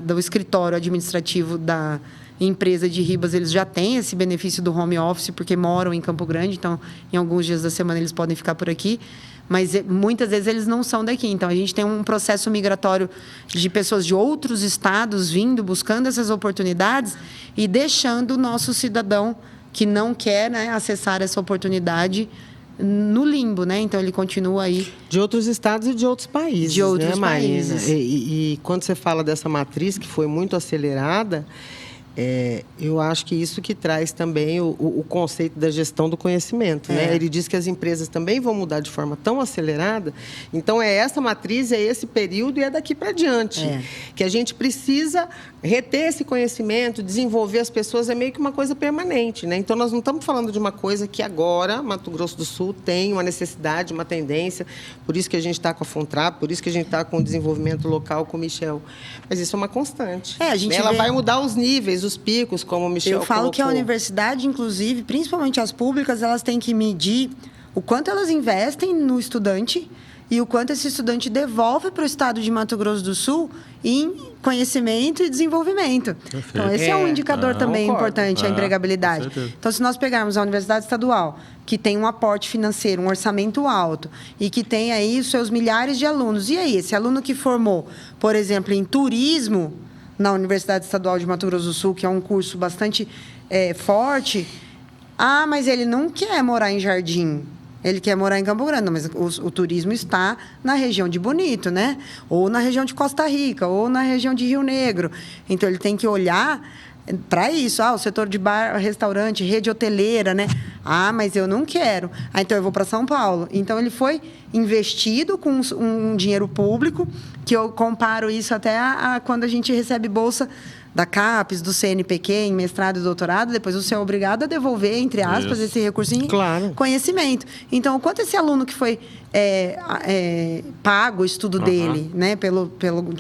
do escritório administrativo da empresa de Ribas, eles já têm esse benefício do home office, porque moram em Campo Grande, então, em alguns dias da semana, eles podem ficar por aqui. Mas, muitas vezes, eles não são daqui. Então, a gente tem um processo migratório de pessoas de outros estados vindo, buscando essas oportunidades e deixando o nosso cidadão que não quer, né, acessar essa oportunidade no limbo, né? Então, ele continua aí. De outros estados e de outros países, de outros, né, Marina? países. E quando você fala dessa matriz que foi muito acelerada, eu acho que isso que traz também o conceito da gestão do conhecimento, né? Ele diz que as empresas também vão mudar de forma tão acelerada. Então, essa matriz, esse período e é daqui para diante. Que a gente precisa reter esse conhecimento, desenvolver as pessoas, é meio que uma coisa permanente, né? Então, nós não estamos falando de uma coisa que agora, Mato Grosso do Sul tem uma necessidade, uma tendência, por isso que a gente está com a Fontrap, por isso que a gente está com o desenvolvimento local com o Michel. Mas isso é uma constante. Ela vai mudar os níveis, os picos, como o Michel colocou. Eu falo que a universidade, inclusive, principalmente as públicas, elas têm que medir o quanto elas investem no estudante e o quanto esse estudante devolve para o estado de Mato Grosso do Sul em conhecimento e desenvolvimento. Perfeito. Então, esse é um indicador também importante, a empregabilidade. Então, se nós pegarmos a Universidade Estadual, que tem um aporte financeiro, um orçamento alto, e que tem aí os seus milhares de alunos, e aí, esse aluno que formou, por exemplo, em turismo, na Universidade Estadual de Mato Grosso do Sul, que é um curso bastante forte, mas ele não quer morar em Jardim, ele quer morar em Campo Grande, mas o turismo está na região de Bonito, né? Ou na região de Costa Rica, ou na região de Rio Negro. Então, ele tem que olhar para isso. O setor de bar, restaurante, rede hoteleira, né? Mas eu não quero. Então, eu vou para São Paulo. Então, ele foi investido com um dinheiro público, que eu comparo isso até a quando a gente recebe bolsa da CAPES, do CNPq, em mestrado e doutorado, depois você é obrigado a devolver, entre aspas, esse recurso em conhecimento. Então, o quanto esse aluno que foi pago o estudo dele, né, pelo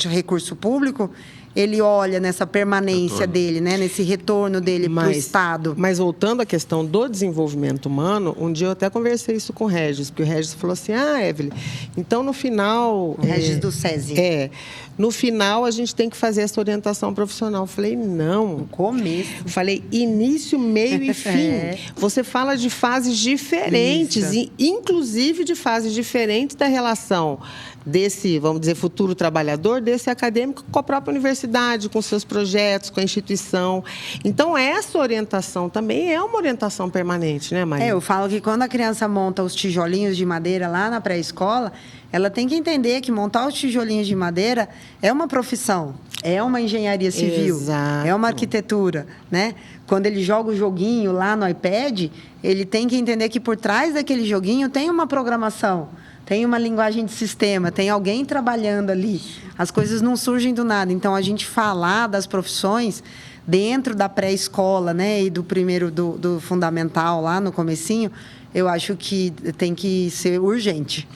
recurso público, ele olha nessa permanência dele, né, nesse retorno dele para o Estado. Mas voltando à questão do desenvolvimento humano, um dia eu até conversei isso com o Regis, porque o Regis falou assim, Evelyn, então no final... O Regis do SESI. No final a gente tem que fazer essa orientação profissional. Eu falei, não. No começo. Eu falei, início, meio e fim. Você fala de fases diferentes, inclusive de fases diferentes da relação desse, vamos dizer, futuro trabalhador, desse acadêmico com a própria universidade, com seus projetos, com a instituição. Então, essa orientação também é uma orientação permanente, né, Maria? Eu falo que quando a criança monta os tijolinhos de madeira lá na pré-escola, ela tem que entender que montar os tijolinhos de madeira é uma profissão, é uma engenharia civil, é uma arquitetura, né? Quando ele joga o joguinho lá no iPad, ele tem que entender que por trás daquele joguinho tem uma programação, tem uma linguagem de sistema, tem alguém trabalhando ali. As coisas não surgem do nada. Então, a gente falar das profissões dentro da pré-escola, né, e do primeiro, do fundamental lá no comecinho, eu acho que tem que ser urgente.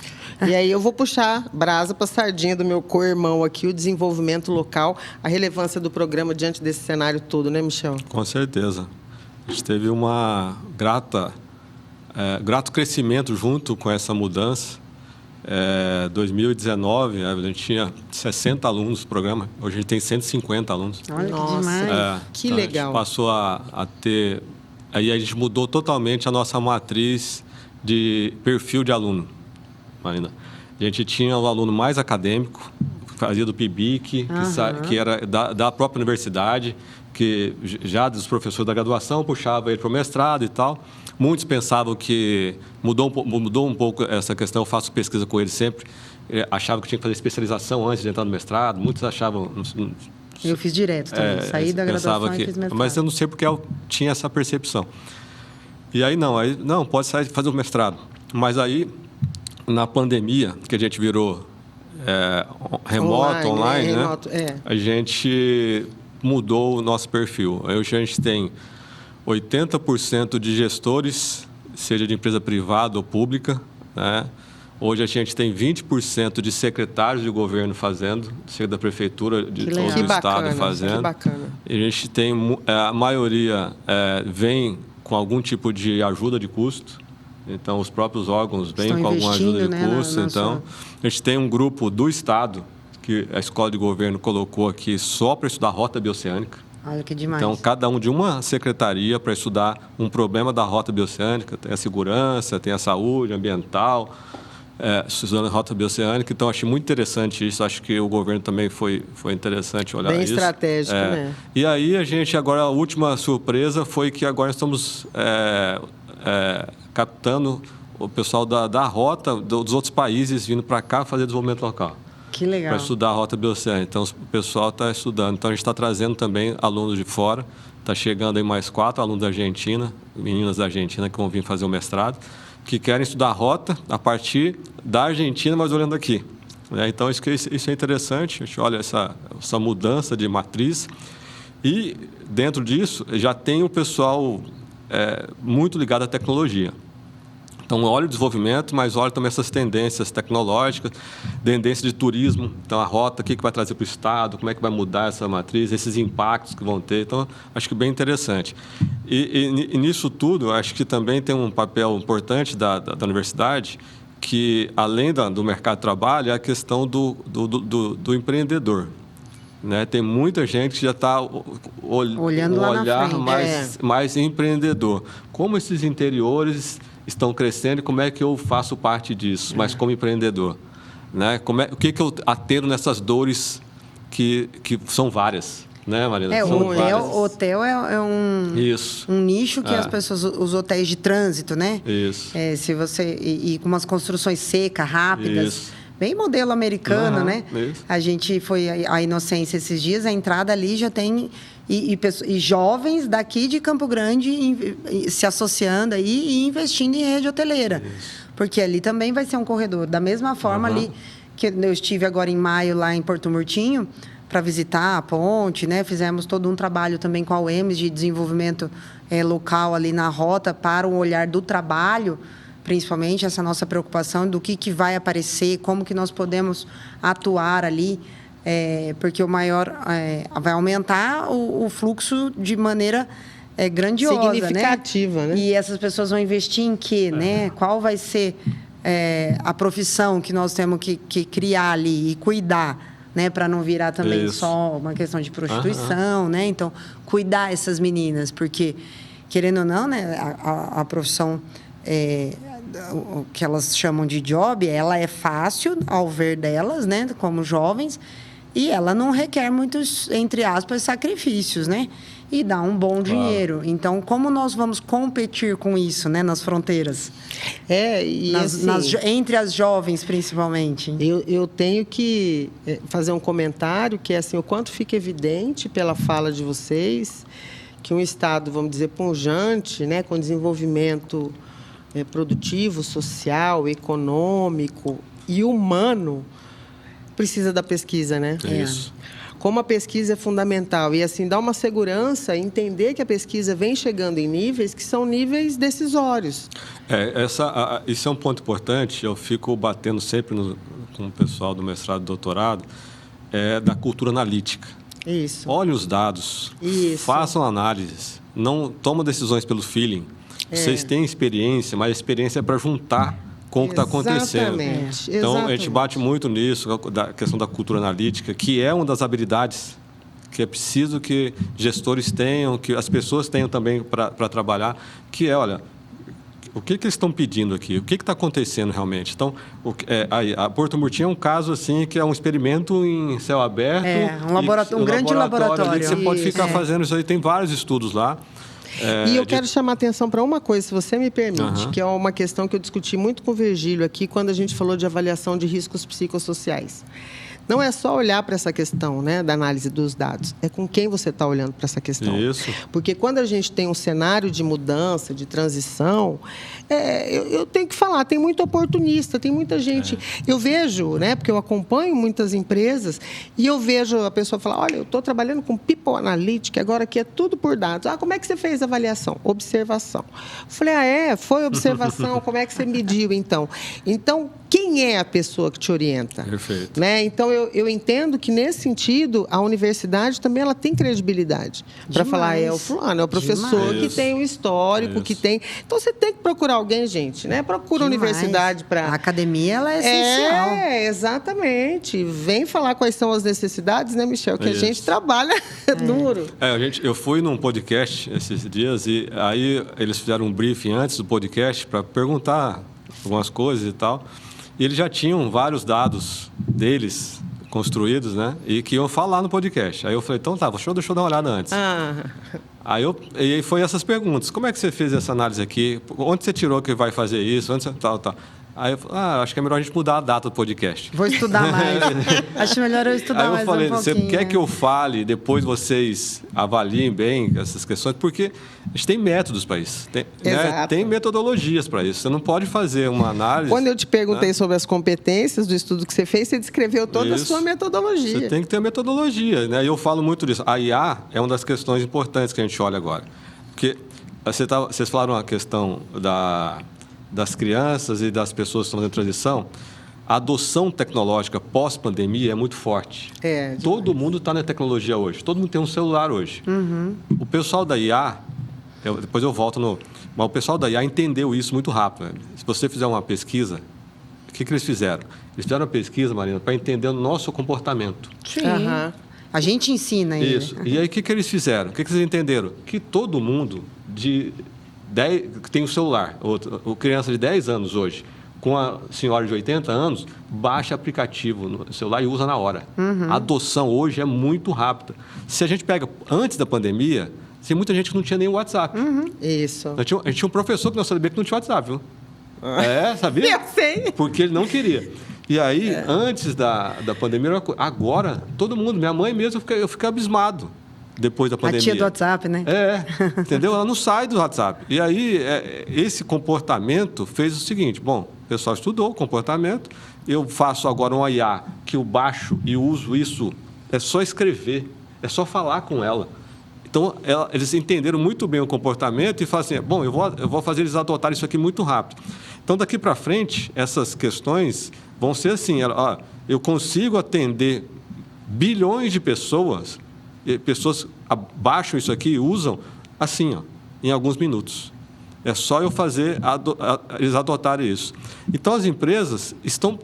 E aí eu vou puxar brasa para a sardinha do meu co-irmão aqui, o desenvolvimento local, a relevância do programa diante desse cenário todo, né, Michel? Com certeza. A gente teve uma grato crescimento junto com essa mudança. 2019, a gente tinha 60 alunos no programa, hoje a gente tem 150 alunos. Olha, que demais. Que então legal. A gente passou a ter... Aí a gente mudou totalmente a nossa matriz de perfil de aluno, Marina. A gente tinha o aluno mais acadêmico, fazia do PIBIC, que era da própria universidade, que já dos professores da graduação puxava ele para o mestrado e tal. Muitos pensavam que mudou um pouco essa questão, eu faço pesquisa com eles sempre, achavam que tinha que fazer especialização antes de entrar no mestrado, muitos achavam, Eu fiz direto também. Saí da graduação e fiz mestrado. Mas eu não sei porque eu tinha essa percepção. E aí não, pode sair e fazer o mestrado. Mas aí, na pandemia, que a gente virou online, né? A gente mudou o nosso perfil. Hoje a gente tem 80% de gestores, seja de empresa privada ou pública, né? Hoje a gente tem 20% de secretários de governo fazendo, seja da prefeitura ou do estado fazendo. Que bacana. E a gente tem, a maioria vem com algum tipo de ajuda de custo. Então, os próprios órgãos vêm com alguma ajuda de custo. Então, a gente tem um grupo do estado, que a Escola de Governo colocou aqui só para estudar rota bioceânica. Olha que demais. Então, cada um de uma secretaria para estudar um problema da rota bioceânica. Tem a segurança, tem a saúde ambiental, estudando a rota bioceânica. Então, achei muito interessante isso. Acho que o governo também foi interessante olhar isso. Bem estratégico, né? E aí, agora, a última surpresa foi que agora estamos captando o pessoal da rota dos outros países vindo para cá fazer desenvolvimento local. Que legal. Para estudar a rota bioceânica. Então, o pessoal está estudando. Então, a gente está trazendo também alunos de fora. Está chegando aí mais 4 alunos da Argentina, meninas da Argentina que vão vir fazer o mestrado, que querem estudar a rota a partir da Argentina, mas olhando aqui. Então, isso é interessante. A gente olha essa mudança de matriz. E, dentro disso, já tem o pessoal muito ligado à tecnologia. Então, olha o desenvolvimento, mas olha também essas tendências tecnológicas, tendência de turismo. Então, a rota, o que vai trazer para o Estado, como é que vai mudar essa matriz, esses impactos que vão ter. Então, acho que bem interessante. E nisso tudo, acho que também tem um papel importante da universidade, que, além do mercado de trabalho, é a questão do empreendedor. Né? Tem muita gente que já está olhando lá olhar mais empreendedor. Como esses interiores estão crescendo e como é que eu faço parte disso, mas como empreendedor? Né? O que eu atendo nessas dores que são várias, né, Marina? O hotel é um nicho que as pessoas, os hotéis de trânsito, né? Isso. Se você e com umas construções secas, rápidas. Isso. Bem modelo americano, né? Isso. A gente foi a Inocência esses dias, a entrada ali já tem e jovens daqui de Campo Grande se associando aí e investindo em rede hoteleira. Isso. Porque ali também vai ser um corredor. Da mesma forma ali que eu estive agora em maio lá em Porto Murtinho para visitar a ponte, né? Fizemos todo um trabalho também com a UEMS de desenvolvimento local ali na rota para o olhar do trabalho, principalmente essa nossa preocupação do que vai aparecer, como que nós podemos atuar ali, porque o maior vai aumentar o fluxo de maneira grandiosa, significativa, né? E essas pessoas vão investir em quê, né? Qual vai ser a profissão que nós temos que criar ali e cuidar, né? Para não virar também só uma questão de prostituição, né? Então, cuidar essas meninas, porque, querendo ou não, né? A profissão o que elas chamam de job, ela é fácil ao ver delas, né, como jovens, e ela não requer muitos, entre aspas, sacrifícios, né, e dá um bom dinheiro. Então, como nós vamos competir com isso, né, nas fronteiras? Entre as jovens, principalmente. Eu tenho que fazer um comentário que é assim, o quanto fica evidente pela fala de vocês que um Estado, vamos dizer, pujante, né, com desenvolvimento produtivo, social, econômico e humano, precisa da pesquisa, né? Isso. Como a pesquisa é fundamental e assim dá uma segurança, entender que a pesquisa vem chegando em níveis que são níveis decisórios. Isso é um ponto importante. Eu fico batendo sempre com o pessoal do mestrado e doutorado da cultura analítica. Isso. Olhem os dados, façam análises, não tomam decisões pelo feeling. Vocês têm experiência, mas a experiência é para juntar com o que está acontecendo. Então, a gente bate muito nisso, da questão da cultura analítica, que é uma das habilidades que é preciso que gestores tenham, que as pessoas tenham também para trabalhar, que olha, o que eles estão pedindo aqui? O que está acontecendo realmente? Então, a Porto Murtinho é um caso assim que é um experimento em céu aberto. Um grande laboratório. Ali que você pode ficar fazendo isso aí. Tem vários estudos lá. E eu quero chamar a atenção para uma coisa, se você me permite, que é uma questão que eu discuti muito com o Virgílio aqui, quando a gente falou de avaliação de riscos psicossociais. não é só olhar para essa questão, né, da análise dos dados, é com quem você está olhando para essa questão. Isso. Porque quando a gente tem um cenário de mudança, de transição, eu tenho que falar, tem muito oportunista, tem muita gente. Eu vejo, né, porque eu acompanho muitas empresas, e eu vejo a pessoa falar, olha, eu estou trabalhando com People Analytics, agora aqui é tudo por dados. Como é que você fez a avaliação? Observação. Eu falei, foi observação, como é que você mediu, então? Então, quem é a pessoa que te orienta? Perfeito. Né? Então, eu entendo que, nesse sentido, a universidade também ela tem credibilidade para falar, é o fulano, é o professor que tem um histórico, que tem... Então, você tem que procurar alguém, gente, né? Procura a universidade para... A academia, ela é essencial. Exatamente. Vem falar quais são as necessidades, né, Michel? Que a gente trabalha duro. Eu fui num podcast esses dias e aí eles fizeram um briefing antes do podcast para perguntar algumas coisas e tal. E eles já tinham vários dados deles construídos, né? E que iam falar no podcast. Aí eu falei, então tá, deixa eu dar uma olhada antes. Aí foi essas perguntas. Como é que você fez essa análise aqui? Onde você tirou que vai fazer isso? Onde você... Tal. Aí eu falei, acho que é melhor a gente mudar a data do podcast. Vou estudar mais. Acho melhor eu estudar mais. Aí eu falei, você quer que eu fale, depois vocês avaliem bem essas questões? Porque a gente tem métodos para isso. Tem metodologias para isso. Você não pode fazer uma análise... Quando eu te perguntei sobre as competências do estudo que você fez, você descreveu toda a sua metodologia. Você tem que ter metodologia, né? E eu falo muito disso. A IA é uma das questões importantes que a gente olha agora. Porque vocês falaram a questão das crianças e das pessoas que estão em transição. A adoção tecnológica pós-pandemia é muito forte. Todo mundo está na tecnologia hoje. Todo mundo tem um celular hoje. O pessoal da IA, depois eu volto mas o pessoal da IA entendeu isso muito rápido. Né? Se você fizer uma pesquisa, o que eles fizeram? Eles fizeram uma pesquisa, Marina, para entender o nosso comportamento. Sim. A gente ensina isso. E aí, o que eles fizeram? O que eles entenderam? Que todo mundo que tem um celular, ou criança de 10 anos hoje, com a senhora de 80 anos, baixa aplicativo no celular e usa na hora. A adoção hoje é muito rápida. Se a gente pega antes da pandemia, tem muita gente que não tinha nem o WhatsApp. Isso. A gente tinha um professor que nós sabíamos que não tinha WhatsApp, viu? Sabia? Eu sei. Porque ele não queria. E aí, antes da pandemia, agora, todo mundo, minha mãe mesmo, eu fiquei abismado. Depois da pandemia. A tia do WhatsApp, né? Entendeu? Ela não sai do WhatsApp. E aí, esse comportamento fez o seguinte, o pessoal estudou o comportamento, eu faço agora um IA que eu baixo e uso isso, é só escrever, é só falar com ela. Então, eles entenderam muito bem o comportamento e falam assim, eu vou fazer eles adotarem isso aqui muito rápido. Então, daqui para frente, essas questões vão ser assim, eu consigo atender bilhões de pessoas baixam isso aqui e usam assim, em alguns minutos. É só eu fazer eles adotarem isso. Então, as empresas estão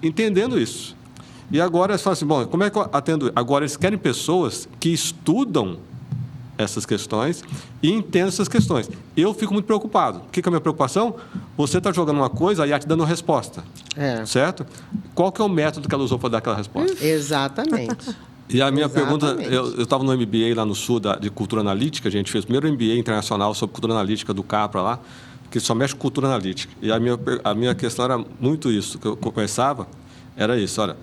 entendendo isso. E agora eles falam assim, como é que eu atendo? Agora, eles querem pessoas que estudam essas questões e entendem essas questões. Eu fico muito preocupado. O que é a minha preocupação? Você está jogando uma coisa e a IA te dando resposta. Certo? Qual que é o método que ela usou para dar aquela resposta? Exatamente. E a minha pergunta, eu estava no MBA lá no Sul de Cultura Analítica, a gente fez o primeiro MBA internacional sobre Cultura Analítica do CAPRA lá, que só mexe com Cultura Analítica. E a minha questão era muito isso, que eu conversava, era isso, olha,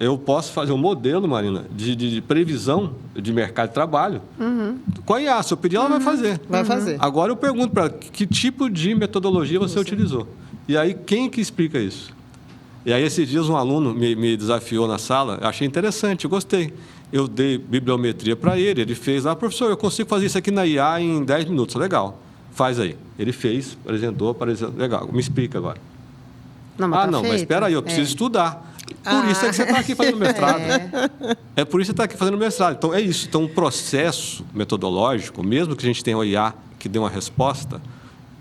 eu posso fazer um modelo, Marina, de previsão de mercado de trabalho. Com a IA, se eu pedir, ela vai fazer. Vai fazer. Agora eu pergunto para ela, que tipo de metodologia você utilizou? E aí, quem que explica isso? E aí, esses dias, um aluno me desafiou na sala, eu achei interessante, eu gostei. Eu dei bibliometria para ele fez lá, professor, eu consigo fazer isso aqui na IA em 10 minutos, legal, faz aí. Ele fez, apresentou, legal, me explica agora. Mas espera aí, eu preciso estudar. Por isso é que você está aqui fazendo mestrado. É por isso que você está aqui fazendo mestrado. Então, é isso. Então, um processo metodológico, mesmo que a gente tenha o IA que dê uma resposta,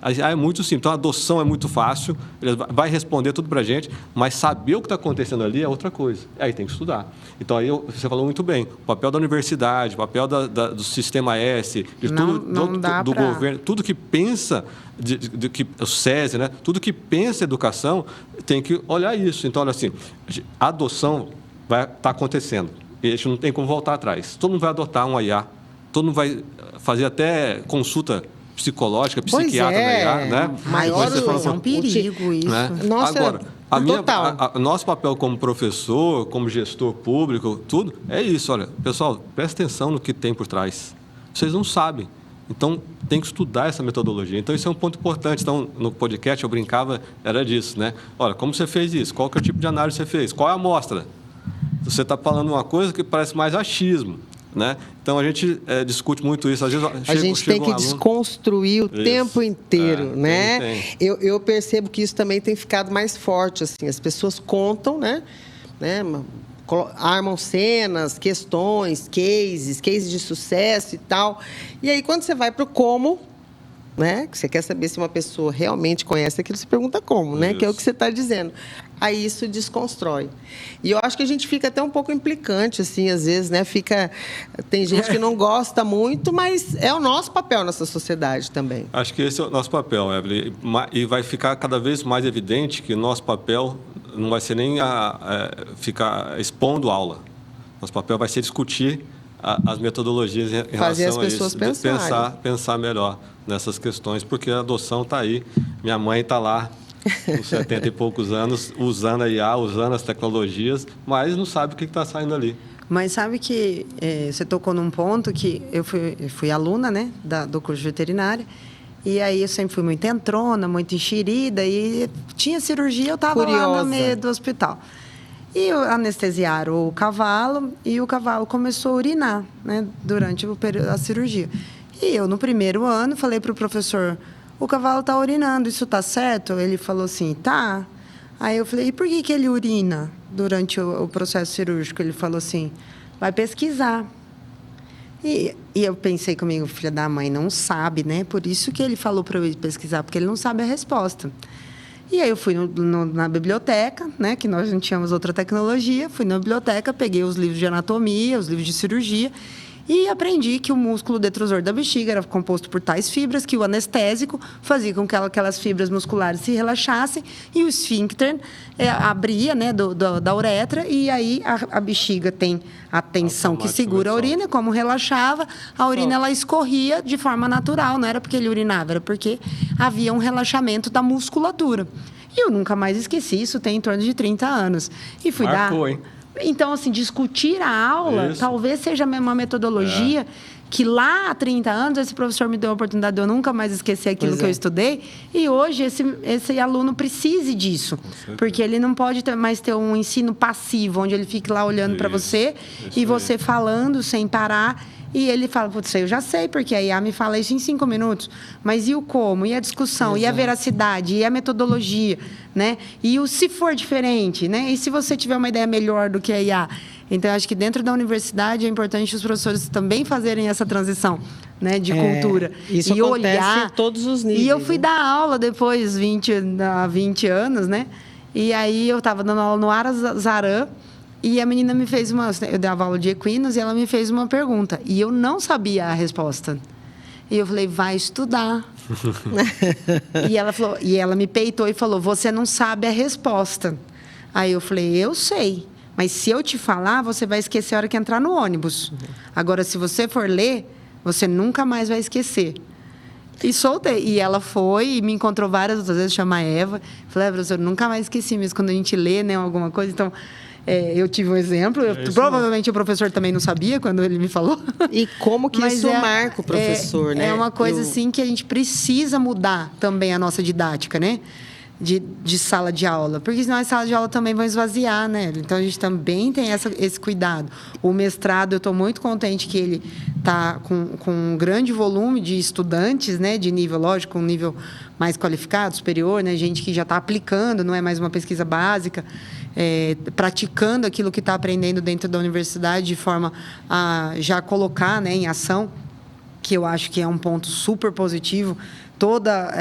é muito simples. Então, a adoção é muito fácil, ele vai responder tudo para a gente, mas saber o que está acontecendo ali é outra coisa. Aí tem que estudar. Então, aí você falou muito bem, o papel da universidade, o papel do Sistema S, do governo, tudo que pensa, o SESI, né? Tudo que pensa educação, tem que olhar isso. Então, olha assim, a adoção vai estar acontecendo. E a gente não tem como voltar atrás. Todo mundo vai adotar um IA, todo mundo vai fazer até consulta psicológica, psiquiatra da IA, né? É um perigo isso. Nossa, agora, Nosso papel como professor, como gestor público, tudo, é isso. Olha, pessoal, presta atenção no que tem por trás. Vocês não sabem. Então, tem que estudar essa metodologia. Então, isso é um ponto importante. Então, no podcast, eu brincava, era disso, né? Olha, como você fez isso? Qual que é o tipo de análise que você fez? Qual é a amostra? Você está falando uma coisa que parece mais achismo, né? Então, a gente discute muito isso. Às vezes, a gente tem que desconstruir o tempo inteiro, né? Eu percebo que isso também tem ficado mais forte, assim. As pessoas contam, né? Armam cenas, questões, cases de sucesso e tal. E aí, quando você vai para o como, né? Que você quer saber se uma pessoa realmente conhece aquilo, você pergunta como, né? Isso. Que é o que você está dizendo. Aí isso desconstrói. E eu acho que a gente fica até um pouco implicante, assim, às vezes, né? Tem gente que não gosta muito, mas é o nosso papel nessa sociedade também. Acho que esse é o nosso papel, Evelyn. E vai ficar cada vez mais evidente que o nosso papel não vai ser nem ficar expondo aula. Nosso papel vai ser discutir as metodologias em fazer relação as pessoas a isso. Pensar melhor nessas questões, porque a adoção está aí. Minha mãe está lá, com 70 e poucos anos, usando a IA, usando as tecnologias, mas não sabe o que está saindo ali. Mas sabe que você tocou num ponto que eu fui aluna, né, do curso de veterinária. E aí eu sempre fui muito entrona, muito enxerida, e tinha cirurgia, eu estava lá no meio do hospital. E anestesiaram o cavalo, e o cavalo começou a urinar, né, durante a cirurgia. E eu, no primeiro ano, falei para o professor, o cavalo está urinando, isso está certo? Ele falou assim, tá. Aí eu falei, e por que ele urina durante o processo cirúrgico? Ele falou assim, vai pesquisar. E eu pensei comigo, filha da mãe, não sabe, né? Por isso que ele falou para eu ir pesquisar, porque ele não sabe a resposta. E aí eu fui na biblioteca, né? Que nós não tínhamos outra tecnologia. Fui na biblioteca, peguei os livros de anatomia, os livros de cirurgia e aprendi que o músculo detrusor da bexiga era composto por tais fibras, que o anestésico fazia com que aquelas fibras musculares se relaxassem e o esfíncter abria, né, da uretra, e aí a bexiga tem a tensão que segura a urina, como relaxava, a urina ela escorria de forma natural, não era porque ele urinava, era porque havia um relaxamento da musculatura. E eu nunca mais esqueci, isso tem em torno de 30 anos. E fui Marcou, hein? Então, assim, discutir a aula talvez seja uma metodologia que lá há 30 anos esse professor me deu a oportunidade de eu nunca mais esquecer aquilo que eu estudei. E hoje esse aluno precise disso. Porque ele não pode mais ter um ensino passivo, onde ele fique lá olhando para você e você falando sem parar. E ele fala, putz, eu já sei, porque a IA me fala isso em 5 minutos. Mas e o como? E a discussão? E a veracidade? E a metodologia? Né? E o se for diferente? Né? E se você tiver uma ideia melhor do que a IA? Então, eu acho que dentro da universidade é importante os professores também fazerem essa transição, né, de cultura. Isso e acontece olhar em todos os níveis. E eu fui dar aula depois, há 20 anos, né? E aí eu estava dando aula no Arazarã, e a menina me fez eu dava aula de equinos, e ela me fez uma pergunta. E eu não sabia a resposta. E eu falei, vai estudar. E ela me peitou e falou, você não sabe a resposta. Aí eu falei, eu sei. Mas se eu te falar, você vai esquecer a hora que entrar no ônibus. Agora, se você for ler, você nunca mais vai esquecer. E soltei. E ela foi e me encontrou várias outras vezes, chama Eva. Falei, professor, nunca mais esqueci mesmo quando a gente lê, né, alguma coisa. Então, eu tive um exemplo. Provavelmente o professor também não sabia quando ele me falou. E como que isso marca o professor, né? É uma coisa, assim, que a gente precisa mudar também a nossa didática, né? De sala de aula, porque senão as salas de aula também vão esvaziar, né? Então, a gente também tem esse cuidado. O mestrado, eu estou muito contente que ele está com um grande volume de estudantes, né? De nível, lógico, um nível mais qualificado, superior, né? Gente que já está aplicando, não é mais uma pesquisa básica, praticando aquilo que está aprendendo dentro da universidade de forma a já colocar, né, em ação, que eu acho que é um ponto super positivo. Toda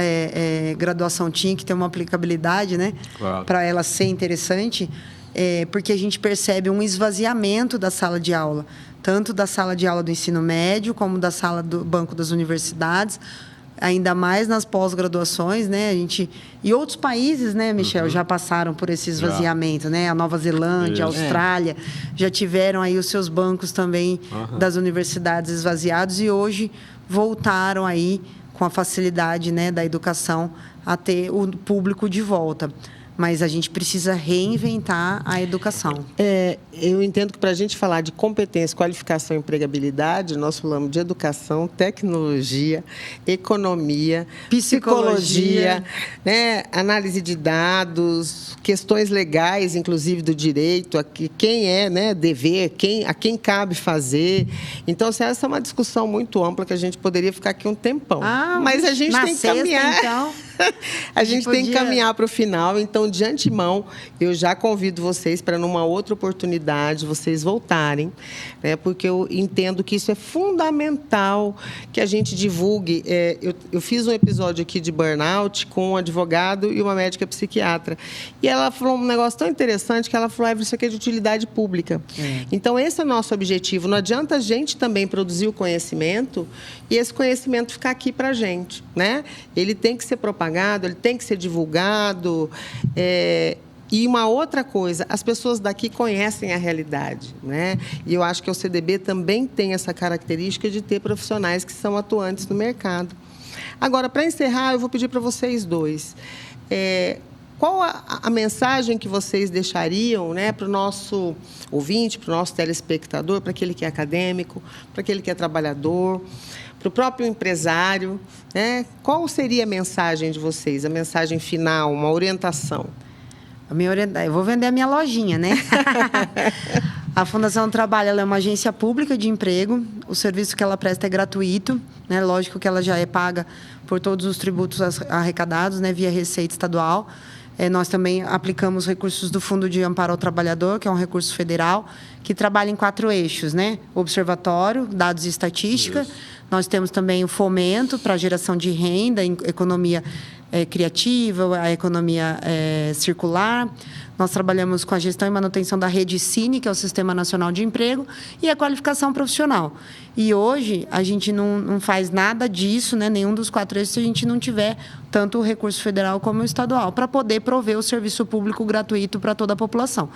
graduação tinha que ter uma aplicabilidade, né? Claro. Para ela ser interessante, porque a gente percebe um esvaziamento da sala de aula, tanto da sala de aula do ensino médio, como da sala do banco das universidades, ainda mais nas pós-graduações, né? E outros países, né, Michel, já passaram por esse esvaziamento, né? A Nova Zelândia, a Austrália, já tiveram aí os seus bancos também das universidades esvaziados e hoje voltaram aí com a facilidade, né, da educação a ter o público de volta. mas a gente precisa reinventar a educação. Eu entendo que para a gente falar de competência, qualificação e empregabilidade, nós falamos de educação, tecnologia, economia, psicologia, né, análise de dados, questões legais, inclusive do direito, quem é, né, dever, a quem cabe fazer. Então, essa é uma discussão muito ampla que a gente poderia ficar aqui um tempão. Mas a gente tem que caminhar. Então, a gente tem que caminhar para o final. Então, de antemão, eu já convido vocês para, numa outra oportunidade, vocês voltarem, né? Porque eu entendo que isso é fundamental que a gente divulgue. Eu fiz um episódio aqui de burnout com um advogado e uma médica psiquiatra. E ela falou um negócio tão interessante que ela falou, isso aqui é de utilidade pública. Então, esse é o nosso objetivo. Não adianta a gente também produzir o conhecimento e esse conhecimento ficar aqui para a gente, né? Ele tem que ser propagado, ele tem que ser divulgado. E uma outra coisa, as pessoas daqui conhecem a realidade, né? E eu acho que o CDB também tem essa característica de ter profissionais que são atuantes no mercado. Agora, para encerrar, eu vou pedir para vocês dois. Qual a mensagem que vocês deixariam, né, para o nosso ouvinte, para o nosso telespectador, para aquele que é acadêmico, para aquele que é trabalhador, para o próprio empresário, né? Qual seria a mensagem de vocês, a mensagem final, uma orientação? Eu vou vender a minha lojinha, né? A Fundação do Trabalho, ela é uma agência pública de emprego. O serviço que ela presta é gratuito, né? Lógico que ela já é paga por todos os tributos arrecadados, né, via Receita Estadual. Nós também aplicamos recursos do Fundo de Amparo ao Trabalhador, que é um recurso federal, que trabalha em 4 eixos, né? Observatório, dados e estatística. Isso. Nós temos também o fomento para a geração de renda, economia criativa, a economia circular. Nós trabalhamos com a gestão e manutenção da rede Cine, que é o Sistema Nacional de Emprego, e a qualificação profissional. E hoje, a gente não faz nada disso, né, nenhum dos 4 eixos, se a gente não tiver tanto o recurso federal como o estadual, para poder prover o serviço público gratuito para toda a população.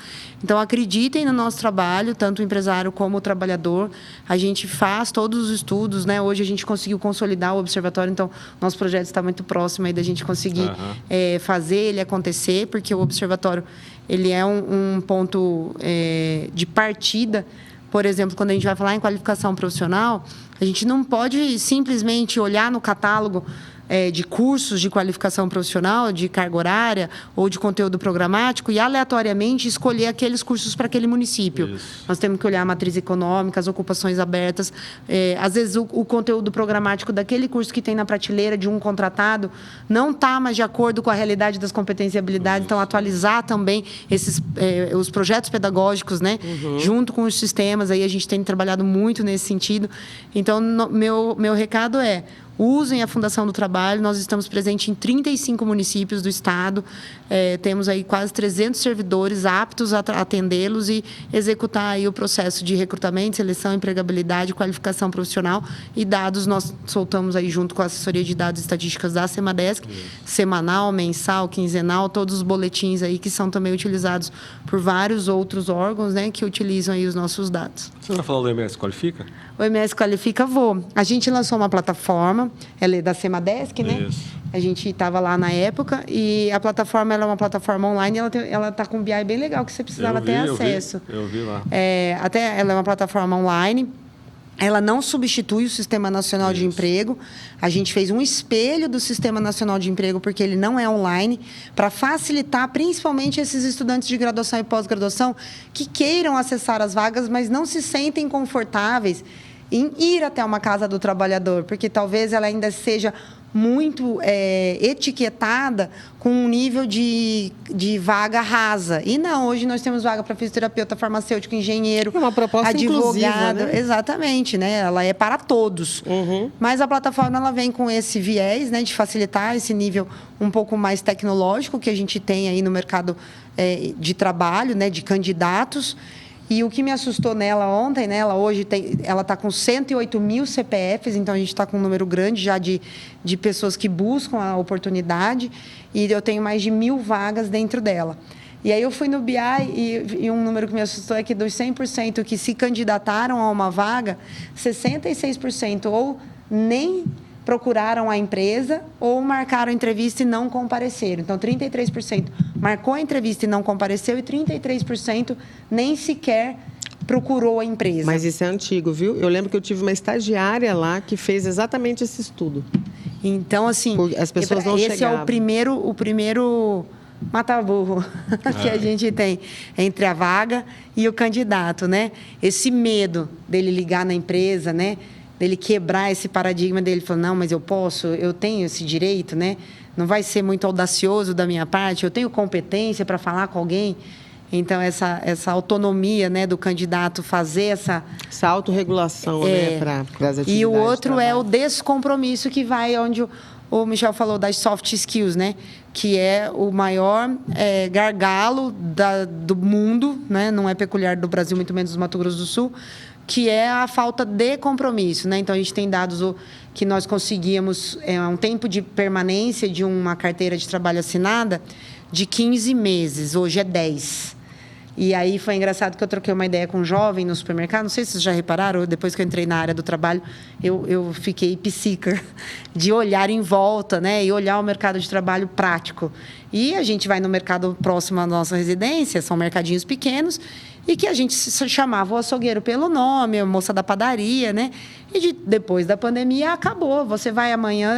Então, acreditem no nosso trabalho, tanto o empresário como o trabalhador. A gente faz todos os estudos, né? Hoje a gente conseguiu consolidar o observatório, então nosso projeto está muito próximo aí da gente conseguir fazer ele acontecer, porque o observatório ele é um ponto de partida. Por exemplo, quando a gente vai falar em qualificação profissional, a gente não pode simplesmente olhar no catálogo de cursos de qualificação profissional, de carga horária ou de conteúdo programático e aleatoriamente escolher aqueles cursos para aquele município. Isso. Nós temos que olhar a matriz econômica, as ocupações abertas. Às vezes, o conteúdo programático daquele curso que tem na prateleira de um contratado não está mais de acordo com a realidade das competências e habilidades. Então, atualizar também os projetos pedagógicos, né? Junto com os sistemas. Aí a gente tem trabalhado muito nesse sentido. Então, meu recado é: usem a Fundação do Trabalho. Nós estamos presentes em 35 municípios do estado. Temos aí quase 300 servidores aptos a atendê-los e executar aí o processo de recrutamento, seleção, empregabilidade, qualificação profissional e dados. Nós soltamos aí junto com a assessoria de dados e estatísticas da Semadesc, semanal, mensal, quinzenal, todos os boletins aí que são também utilizados por vários outros órgãos, né, que utilizam aí os nossos dados. Você vai falar do MS Qualifica? O MS Qualifica, vou. A gente lançou uma plataforma, ela é da Semadesc, né? Isso. A gente estava lá na época e a plataforma ela é uma plataforma online, ela está com um BI bem legal que você precisava ter acesso. Eu vi lá. Ela é uma plataforma online. Ela não substitui o Sistema Nacional de Emprego. A gente fez um espelho do Sistema Nacional de Emprego, porque ele não é online, para facilitar principalmente esses estudantes de graduação e pós-graduação que queiram acessar as vagas, mas não se sentem confortáveis em ir até uma casa do trabalhador, porque talvez ela ainda seja muito etiquetada com um nível de vaga rasa. E não, hoje nós temos vaga para fisioterapeuta, farmacêutico, engenheiro, uma proposta advogado. Né? Exatamente, né? Ela é para todos. Mas a plataforma ela vem com esse viés, né, de facilitar esse nível um pouco mais tecnológico que a gente tem aí no mercado de trabalho, né, de candidatos. E o que me assustou nela ontem, né, ela está com 108 mil CPFs, então a gente está com um número grande já de pessoas que buscam a oportunidade, e eu tenho mais de 1.000 vagas dentro dela. E aí eu fui no BI e um número que me assustou é que dos 100% que se candidataram a uma vaga, 66% ou nem procuraram a empresa ou marcaram a entrevista e não compareceram. Então, 33% marcou a entrevista e não compareceu e 33% nem sequer procurou a empresa. Mas isso é antigo, viu? Eu lembro que eu tive uma estagiária lá que fez exatamente esse estudo. Então, assim, as pessoas não esse chegavam. É o primeiro mata-burro que a gente tem entre a vaga e o candidato, né? Esse medo dele ligar na empresa, né? Dele quebrar esse paradigma dele, falar, não, mas eu posso, eu tenho esse direito, né? Não vai ser muito audacioso da minha parte, eu tenho competência para falar com alguém. Então, essa autonomia, né, do candidato fazer essa autorregulação, né, para as atividades. E o outro é o descompromisso, que vai onde o Michel falou das soft skills, né? Que é o maior gargalo do mundo, né? Não é peculiar do Brasil, muito menos do Mato Grosso do Sul, que é a falta de compromisso, né? Então, a gente tem dados que nós conseguíamos um tempo de permanência de uma carteira de trabalho assinada de 15 meses, hoje é 10. E aí foi engraçado que eu troquei uma ideia com um jovem no supermercado, não sei se vocês já repararam, depois que eu entrei na área do trabalho, eu fiquei psíquica de olhar em volta, né, e olhar o mercado de trabalho prático. E a gente vai no mercado próximo à nossa residência, são mercadinhos pequenos, e que a gente chamava o açougueiro pelo nome, a moça da padaria, né? E depois da pandemia acabou. Você vai amanhã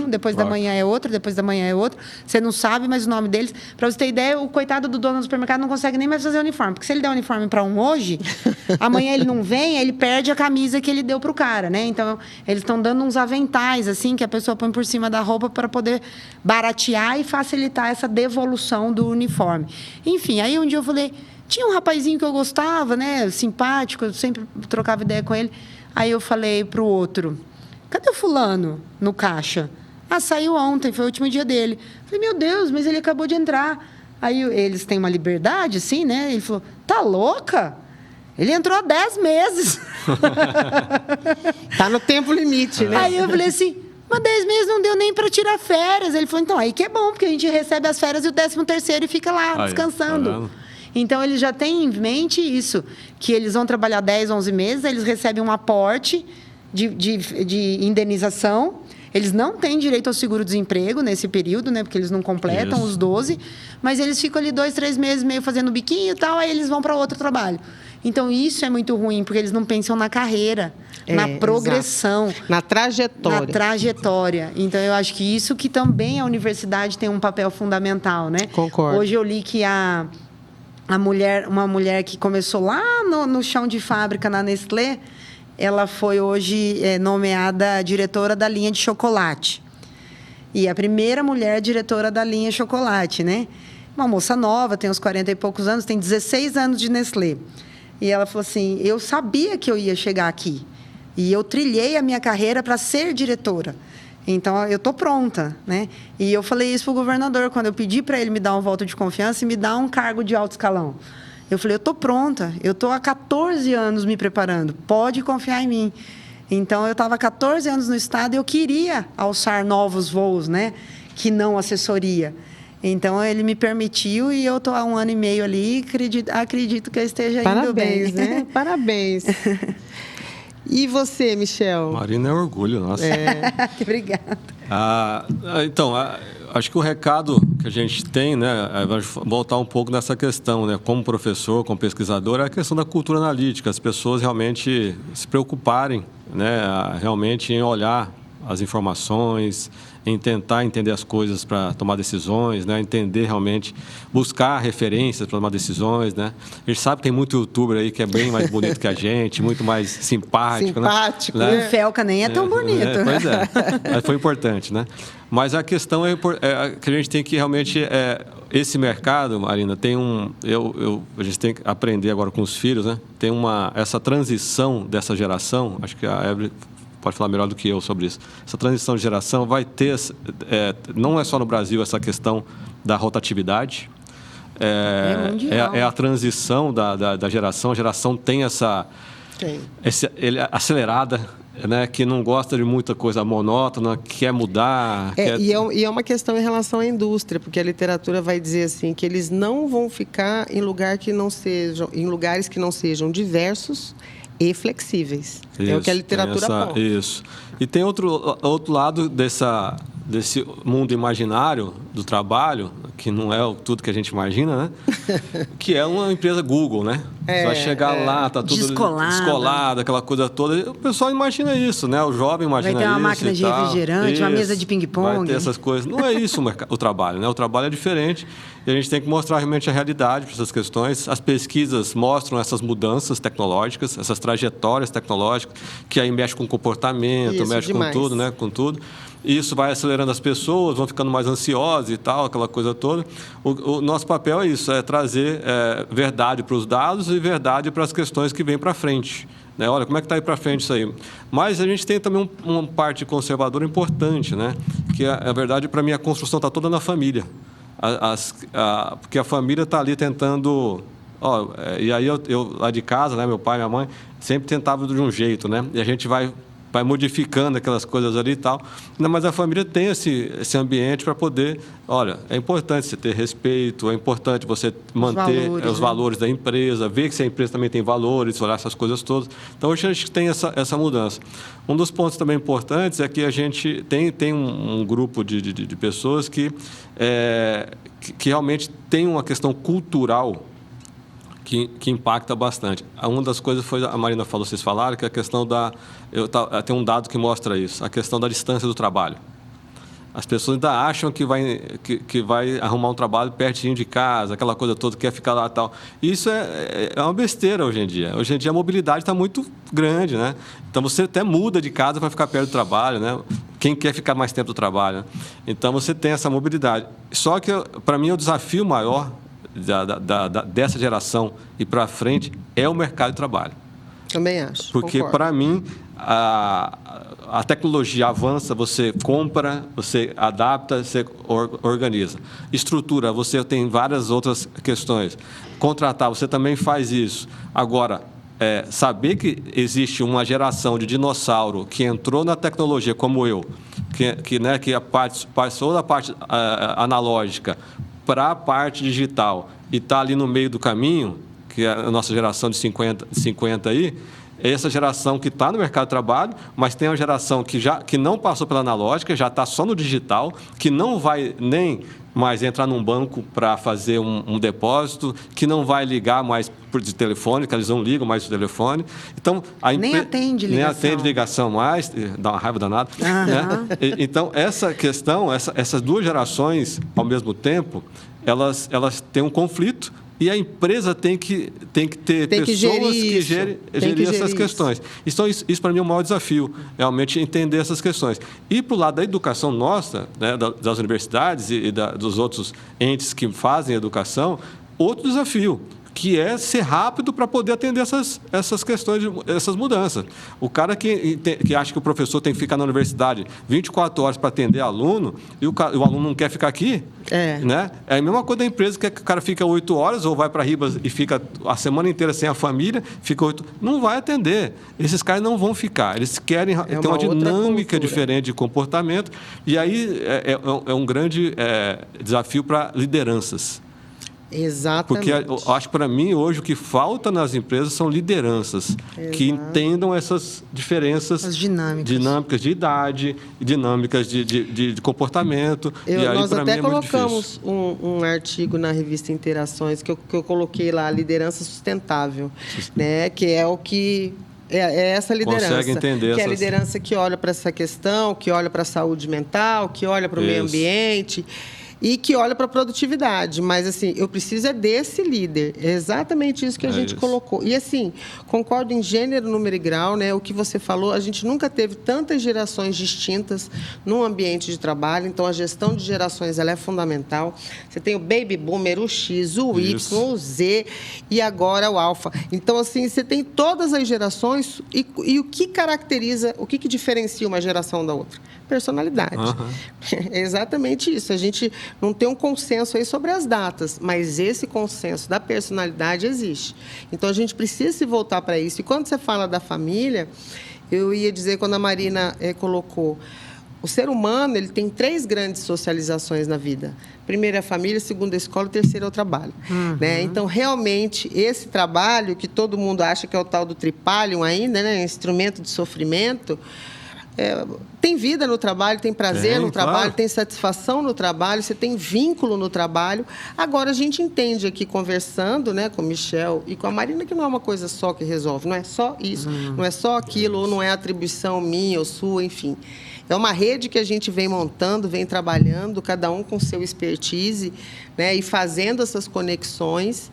depois da manhã é outro, depois da manhã é outro. Você não sabe mais o nome deles. Para você ter ideia, o coitado do dono do supermercado não consegue nem mais fazer uniforme. Porque se ele der uniforme para um hoje, amanhã ele não vem, ele perde a camisa que ele deu para o cara, né? Então, eles estão dando uns aventais, assim, que a pessoa põe por cima da roupa para poder baratear e facilitar essa devolução do uniforme. Enfim, aí um dia eu falei... Tinha um rapazinho que eu gostava, né? Simpático, eu sempre trocava ideia com ele. Aí eu falei para o outro, cadê o fulano no caixa? Ah, saiu ontem, foi o último dia dele. Falei, meu Deus, mas ele acabou de entrar. Aí eles têm uma liberdade, assim, né? Ele falou, tá louca? Ele entrou há 10 meses. Tá no tempo limite, né? Aí eu falei assim... Mas 10 meses não deu nem para tirar férias. Ele falou, então, aí que é bom, porque a gente recebe as férias e o 13º e fica lá, descansando. Tá. Então, eles já têm em mente isso, que eles vão trabalhar 10, 11 meses, eles recebem um aporte de indenização. Eles não têm direito ao seguro-desemprego nesse período, né? Porque eles não completam os 12. Mas eles ficam ali 2, 3 meses meio fazendo biquinho e tal, aí eles vão para outro trabalho. Então, isso é muito ruim, porque eles não pensam na carreira, na progressão. Exato. Na trajetória. Na trajetória. Então, eu acho que isso que também a universidade tem um papel fundamental, né? Concordo. Hoje eu li que uma mulher que começou lá no chão de fábrica, na Nestlé, ela foi hoje nomeada diretora da linha de chocolate. E a primeira mulher diretora da linha chocolate, né? Uma moça nova, tem uns 40 e poucos anos, tem 16 anos de Nestlé. E ela falou assim, eu sabia que eu ia chegar aqui. E eu trilhei a minha carreira para ser diretora. Então, eu estou pronta, né? E eu falei isso para o governador, quando eu pedi para ele me dar um voto de confiança e me dar um cargo de alto escalão. Eu falei, eu estou pronta, eu estou há 14 anos me preparando, pode confiar em mim. Então, eu estava há 14 anos no Estado e eu queria alçar novos voos, né? Que não assessoria. Então, ele me permitiu e eu estou há 1 ano e meio ali e acredito que eu esteja indo bem. Parabéns, né? Parabéns. E você, Michel? Marina é orgulho, nossa. Obrigada. Então, acho que o recado que a gente tem, né, vai voltar um pouco nessa questão, né, como professor, como pesquisador, é a questão da cultura analítica, as pessoas realmente se preocuparem, né, realmente em olhar as informações, em tentar entender as coisas para tomar decisões, né? Entender realmente, buscar referências para tomar decisões, né? A gente sabe que tem muito youtuber aí que é bem mais bonito que a gente, muito mais simpático, né? O Felca nem é tão bonito. Pois é, mas foi importante, né? Mas a questão é que a gente tem que realmente... esse mercado, Marina, tem a gente tem que aprender agora com os filhos, né? Tem essa transição dessa geração, acho que a Evelyn pode falar melhor do que eu sobre isso. Essa transição de geração vai ter, não é só no Brasil, essa questão da rotatividade. É a transição da geração. A geração tem acelerada, né, que não gosta de muita coisa monótona, quer mudar. E é uma questão em relação à indústria, porque a literatura vai dizer assim que eles não vão ficar em lugares que não sejam diversos e flexíveis. Isso, é o que a literatura aponta. Isso. E tem outro lado desse mundo imaginário do trabalho, que não é tudo que a gente imagina, né? Que é uma empresa Google, né? Você vai chegar lá, tá tudo descolado, aquela coisa toda. O pessoal imagina isso, né? O jovem imagina isso. Vai ter uma máquina de refrigerante, uma mesa de ping-pong. Vai ter essas coisas. Não é isso o trabalho, né? O trabalho é diferente e a gente tem que mostrar realmente a realidade para essas questões. As pesquisas mostram essas mudanças tecnológicas, essas trajetórias tecnológicas, que aí mexe com comportamento, isso, mexe demais. Com tudo, né? Com tudo. Isso vai acelerando as pessoas, vão ficando mais ansiosas e tal, aquela coisa toda. O nosso papel é isso, é trazer verdade para os dados e verdade para as questões que vêm para frente. Né? Olha, como é que está aí para frente isso aí? Mas a gente tem também uma parte conservadora importante, né? Que, a verdade, para mim, a construção está toda na família. Porque a família está ali tentando... e aí eu lá de casa, né, meu pai e minha mãe, sempre tentavam de um jeito, né? E a gente vai modificando aquelas coisas ali e tal. Mas a família tem esse ambiente para poder... Olha, é importante você ter respeito, é importante você manter os valores da empresa, ver que se a empresa também tem valores, olhar essas coisas todas. Então, hoje a gente tem essa mudança. Um dos pontos também importantes é que a gente tem um grupo de pessoas que realmente tem uma questão cultural que impacta bastante. Uma das coisas foi, a Marina falou, vocês falaram, que a questão tem um dado que mostra isso, a questão da distância do trabalho. As pessoas ainda acham que vai arrumar um trabalho pertinho de casa, aquela coisa toda, quer ficar lá e tal. Isso é uma besteira hoje em dia. Hoje em dia a mobilidade está muito grande, né? Então você até muda de casa para ficar perto do trabalho, né? Quem quer ficar mais tempo do trabalho, né? Então você tem essa mobilidade. Só que, para mim, o desafio maior dessa geração e para frente é o mercado de trabalho. Também acho. Porque, para mim, a tecnologia avança, você compra, você adapta, você organiza. Estrutura, você tem várias outras questões. Contratar, você também faz isso. Agora, saber que existe uma geração de dinossauro que entrou na tecnologia, como eu, que passou da parte analógica para a parte digital e está ali no meio do caminho, que é a nossa geração de 50 aí, é essa geração que está no mercado de trabalho, mas tem uma geração que não passou pela analógica, já está só no digital, que não vai nem mais entrar num banco para fazer um depósito, que não vai ligar mais de telefone, que eles não ligam mais de telefone. Então, nem atende ligação. Nem atende ligação mais, dá uma raiva danada. Né? Então, essa questão, essas duas gerações, ao mesmo tempo, elas têm um conflito, e a empresa tem que ter pessoas que gerem essas questões. Então, isso para mim é o maior desafio, realmente entender essas questões. E para o lado da educação nossa, né, das universidades e dos outros entes que fazem educação, outro desafio, que é ser rápido para poder atender essas questões, essas mudanças. O cara que acha que o professor tem que ficar na universidade 24 horas para atender aluno e o aluno não quer ficar aqui, né? É a mesma coisa da empresa que o cara fica 8 horas ou vai para Ribas e fica a semana inteira sem a família, não vai atender. Esses caras não vão ficar. Eles querem ter uma dinâmica diferente de comportamento e aí é um grande desafio para lideranças. Exatamente. Porque eu acho que, para mim, hoje, o que falta nas empresas são lideranças que entendam essas diferenças. As dinâmicas. Dinâmicas de idade, dinâmicas de comportamento. Nós até colocamos um artigo na revista Interações que eu coloquei lá, liderança sustentável, né? Que é o que... É essa liderança. Consegue entender que é a liderança que olha para essa questão, que olha para a saúde mental, que olha para o meio ambiente... E que olha para a produtividade. Mas, assim, eu preciso desse líder. É exatamente isso que a gente colocou. E, assim, concordo em gênero, número e grau, né? O que você falou, a gente nunca teve tantas gerações distintas num ambiente de trabalho. Então, a gestão de gerações ela é fundamental. Você tem o Baby Boomer, o X, o Y, o Z e agora o Alpha. Então, assim, você tem todas as gerações e o que caracteriza, o que diferencia uma geração da outra? Personalidade. É exatamente isso. A gente não tem um consenso aí sobre as datas, mas esse consenso da personalidade existe. Então, a gente precisa se voltar para isso. E quando você fala da família, eu ia dizer, quando a Marina colocou, O ser humano, ele tem 3 grandes socializações na vida. Primeiro é a família, segundo é a escola, e terceiro é o trabalho. Né? Então, realmente, esse trabalho, que todo mundo acha que é o tal do tripalium ainda, né? Instrumento de sofrimento, tem vida no trabalho, tem prazer no trabalho, claro. Tem satisfação no trabalho, você tem vínculo no trabalho. Agora, a gente entende aqui, conversando, né, com o Michel e com a Marina, que não é uma coisa só que resolve, não é só isso, não é só aquilo, ou não é atribuição minha ou sua, enfim. É uma rede que a gente vem montando, vem trabalhando, cada um com seu expertise, né, e fazendo essas conexões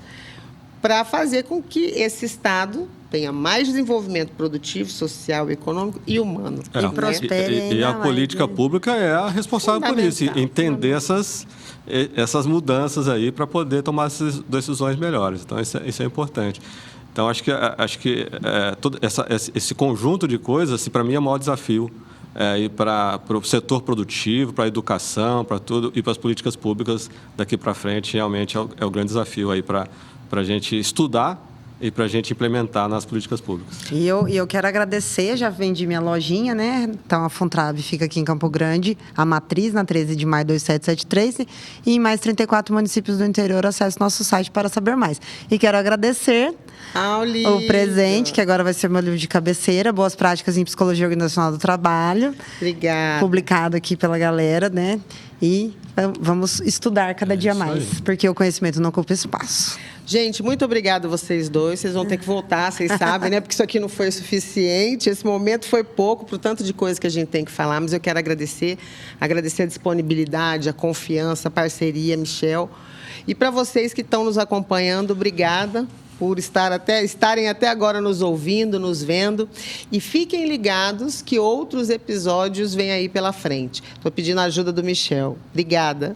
para fazer com que esse Estado tenha mais desenvolvimento produtivo, social, econômico e humano. E prospere. E a política pública é a responsável por isso, entender essas mudanças aí para poder tomar essas decisões melhores. Então, isso é importante. Então, acho que todo esse conjunto de coisas, para mim, é o maior desafio. E para o setor produtivo, para a educação, para tudo, e para as políticas públicas daqui para frente, realmente é o grande desafio aí para a gente estudar e para a gente implementar nas políticas públicas. E eu quero agradecer, já vendi minha lojinha, né? Então, a Funtrab fica aqui em Campo Grande, a matriz, na 13 de maio 2773, e em mais 34 municípios do interior, acesse nosso site para saber mais. E quero agradecer o presente, que agora vai ser meu livro de cabeceira, Boas Práticas em Psicologia Organizacional do Trabalho. Obrigada. Publicado aqui pela galera, né? E vamos estudar cada dia mais, porque o conhecimento não ocupa espaço. Gente, muito obrigada a vocês dois. Vocês vão ter que voltar, vocês sabem, né? Porque isso aqui não foi suficiente. Esse momento foi pouco para o tanto de coisa que a gente tem que falar. Mas eu quero agradecer a disponibilidade, a confiança, a parceria, Michel. E para vocês que estão nos acompanhando, obrigada por estarem até agora nos ouvindo, nos vendo. E fiquem ligados que outros episódios vêm aí pela frente. Estou pedindo a ajuda do Michel. Obrigada.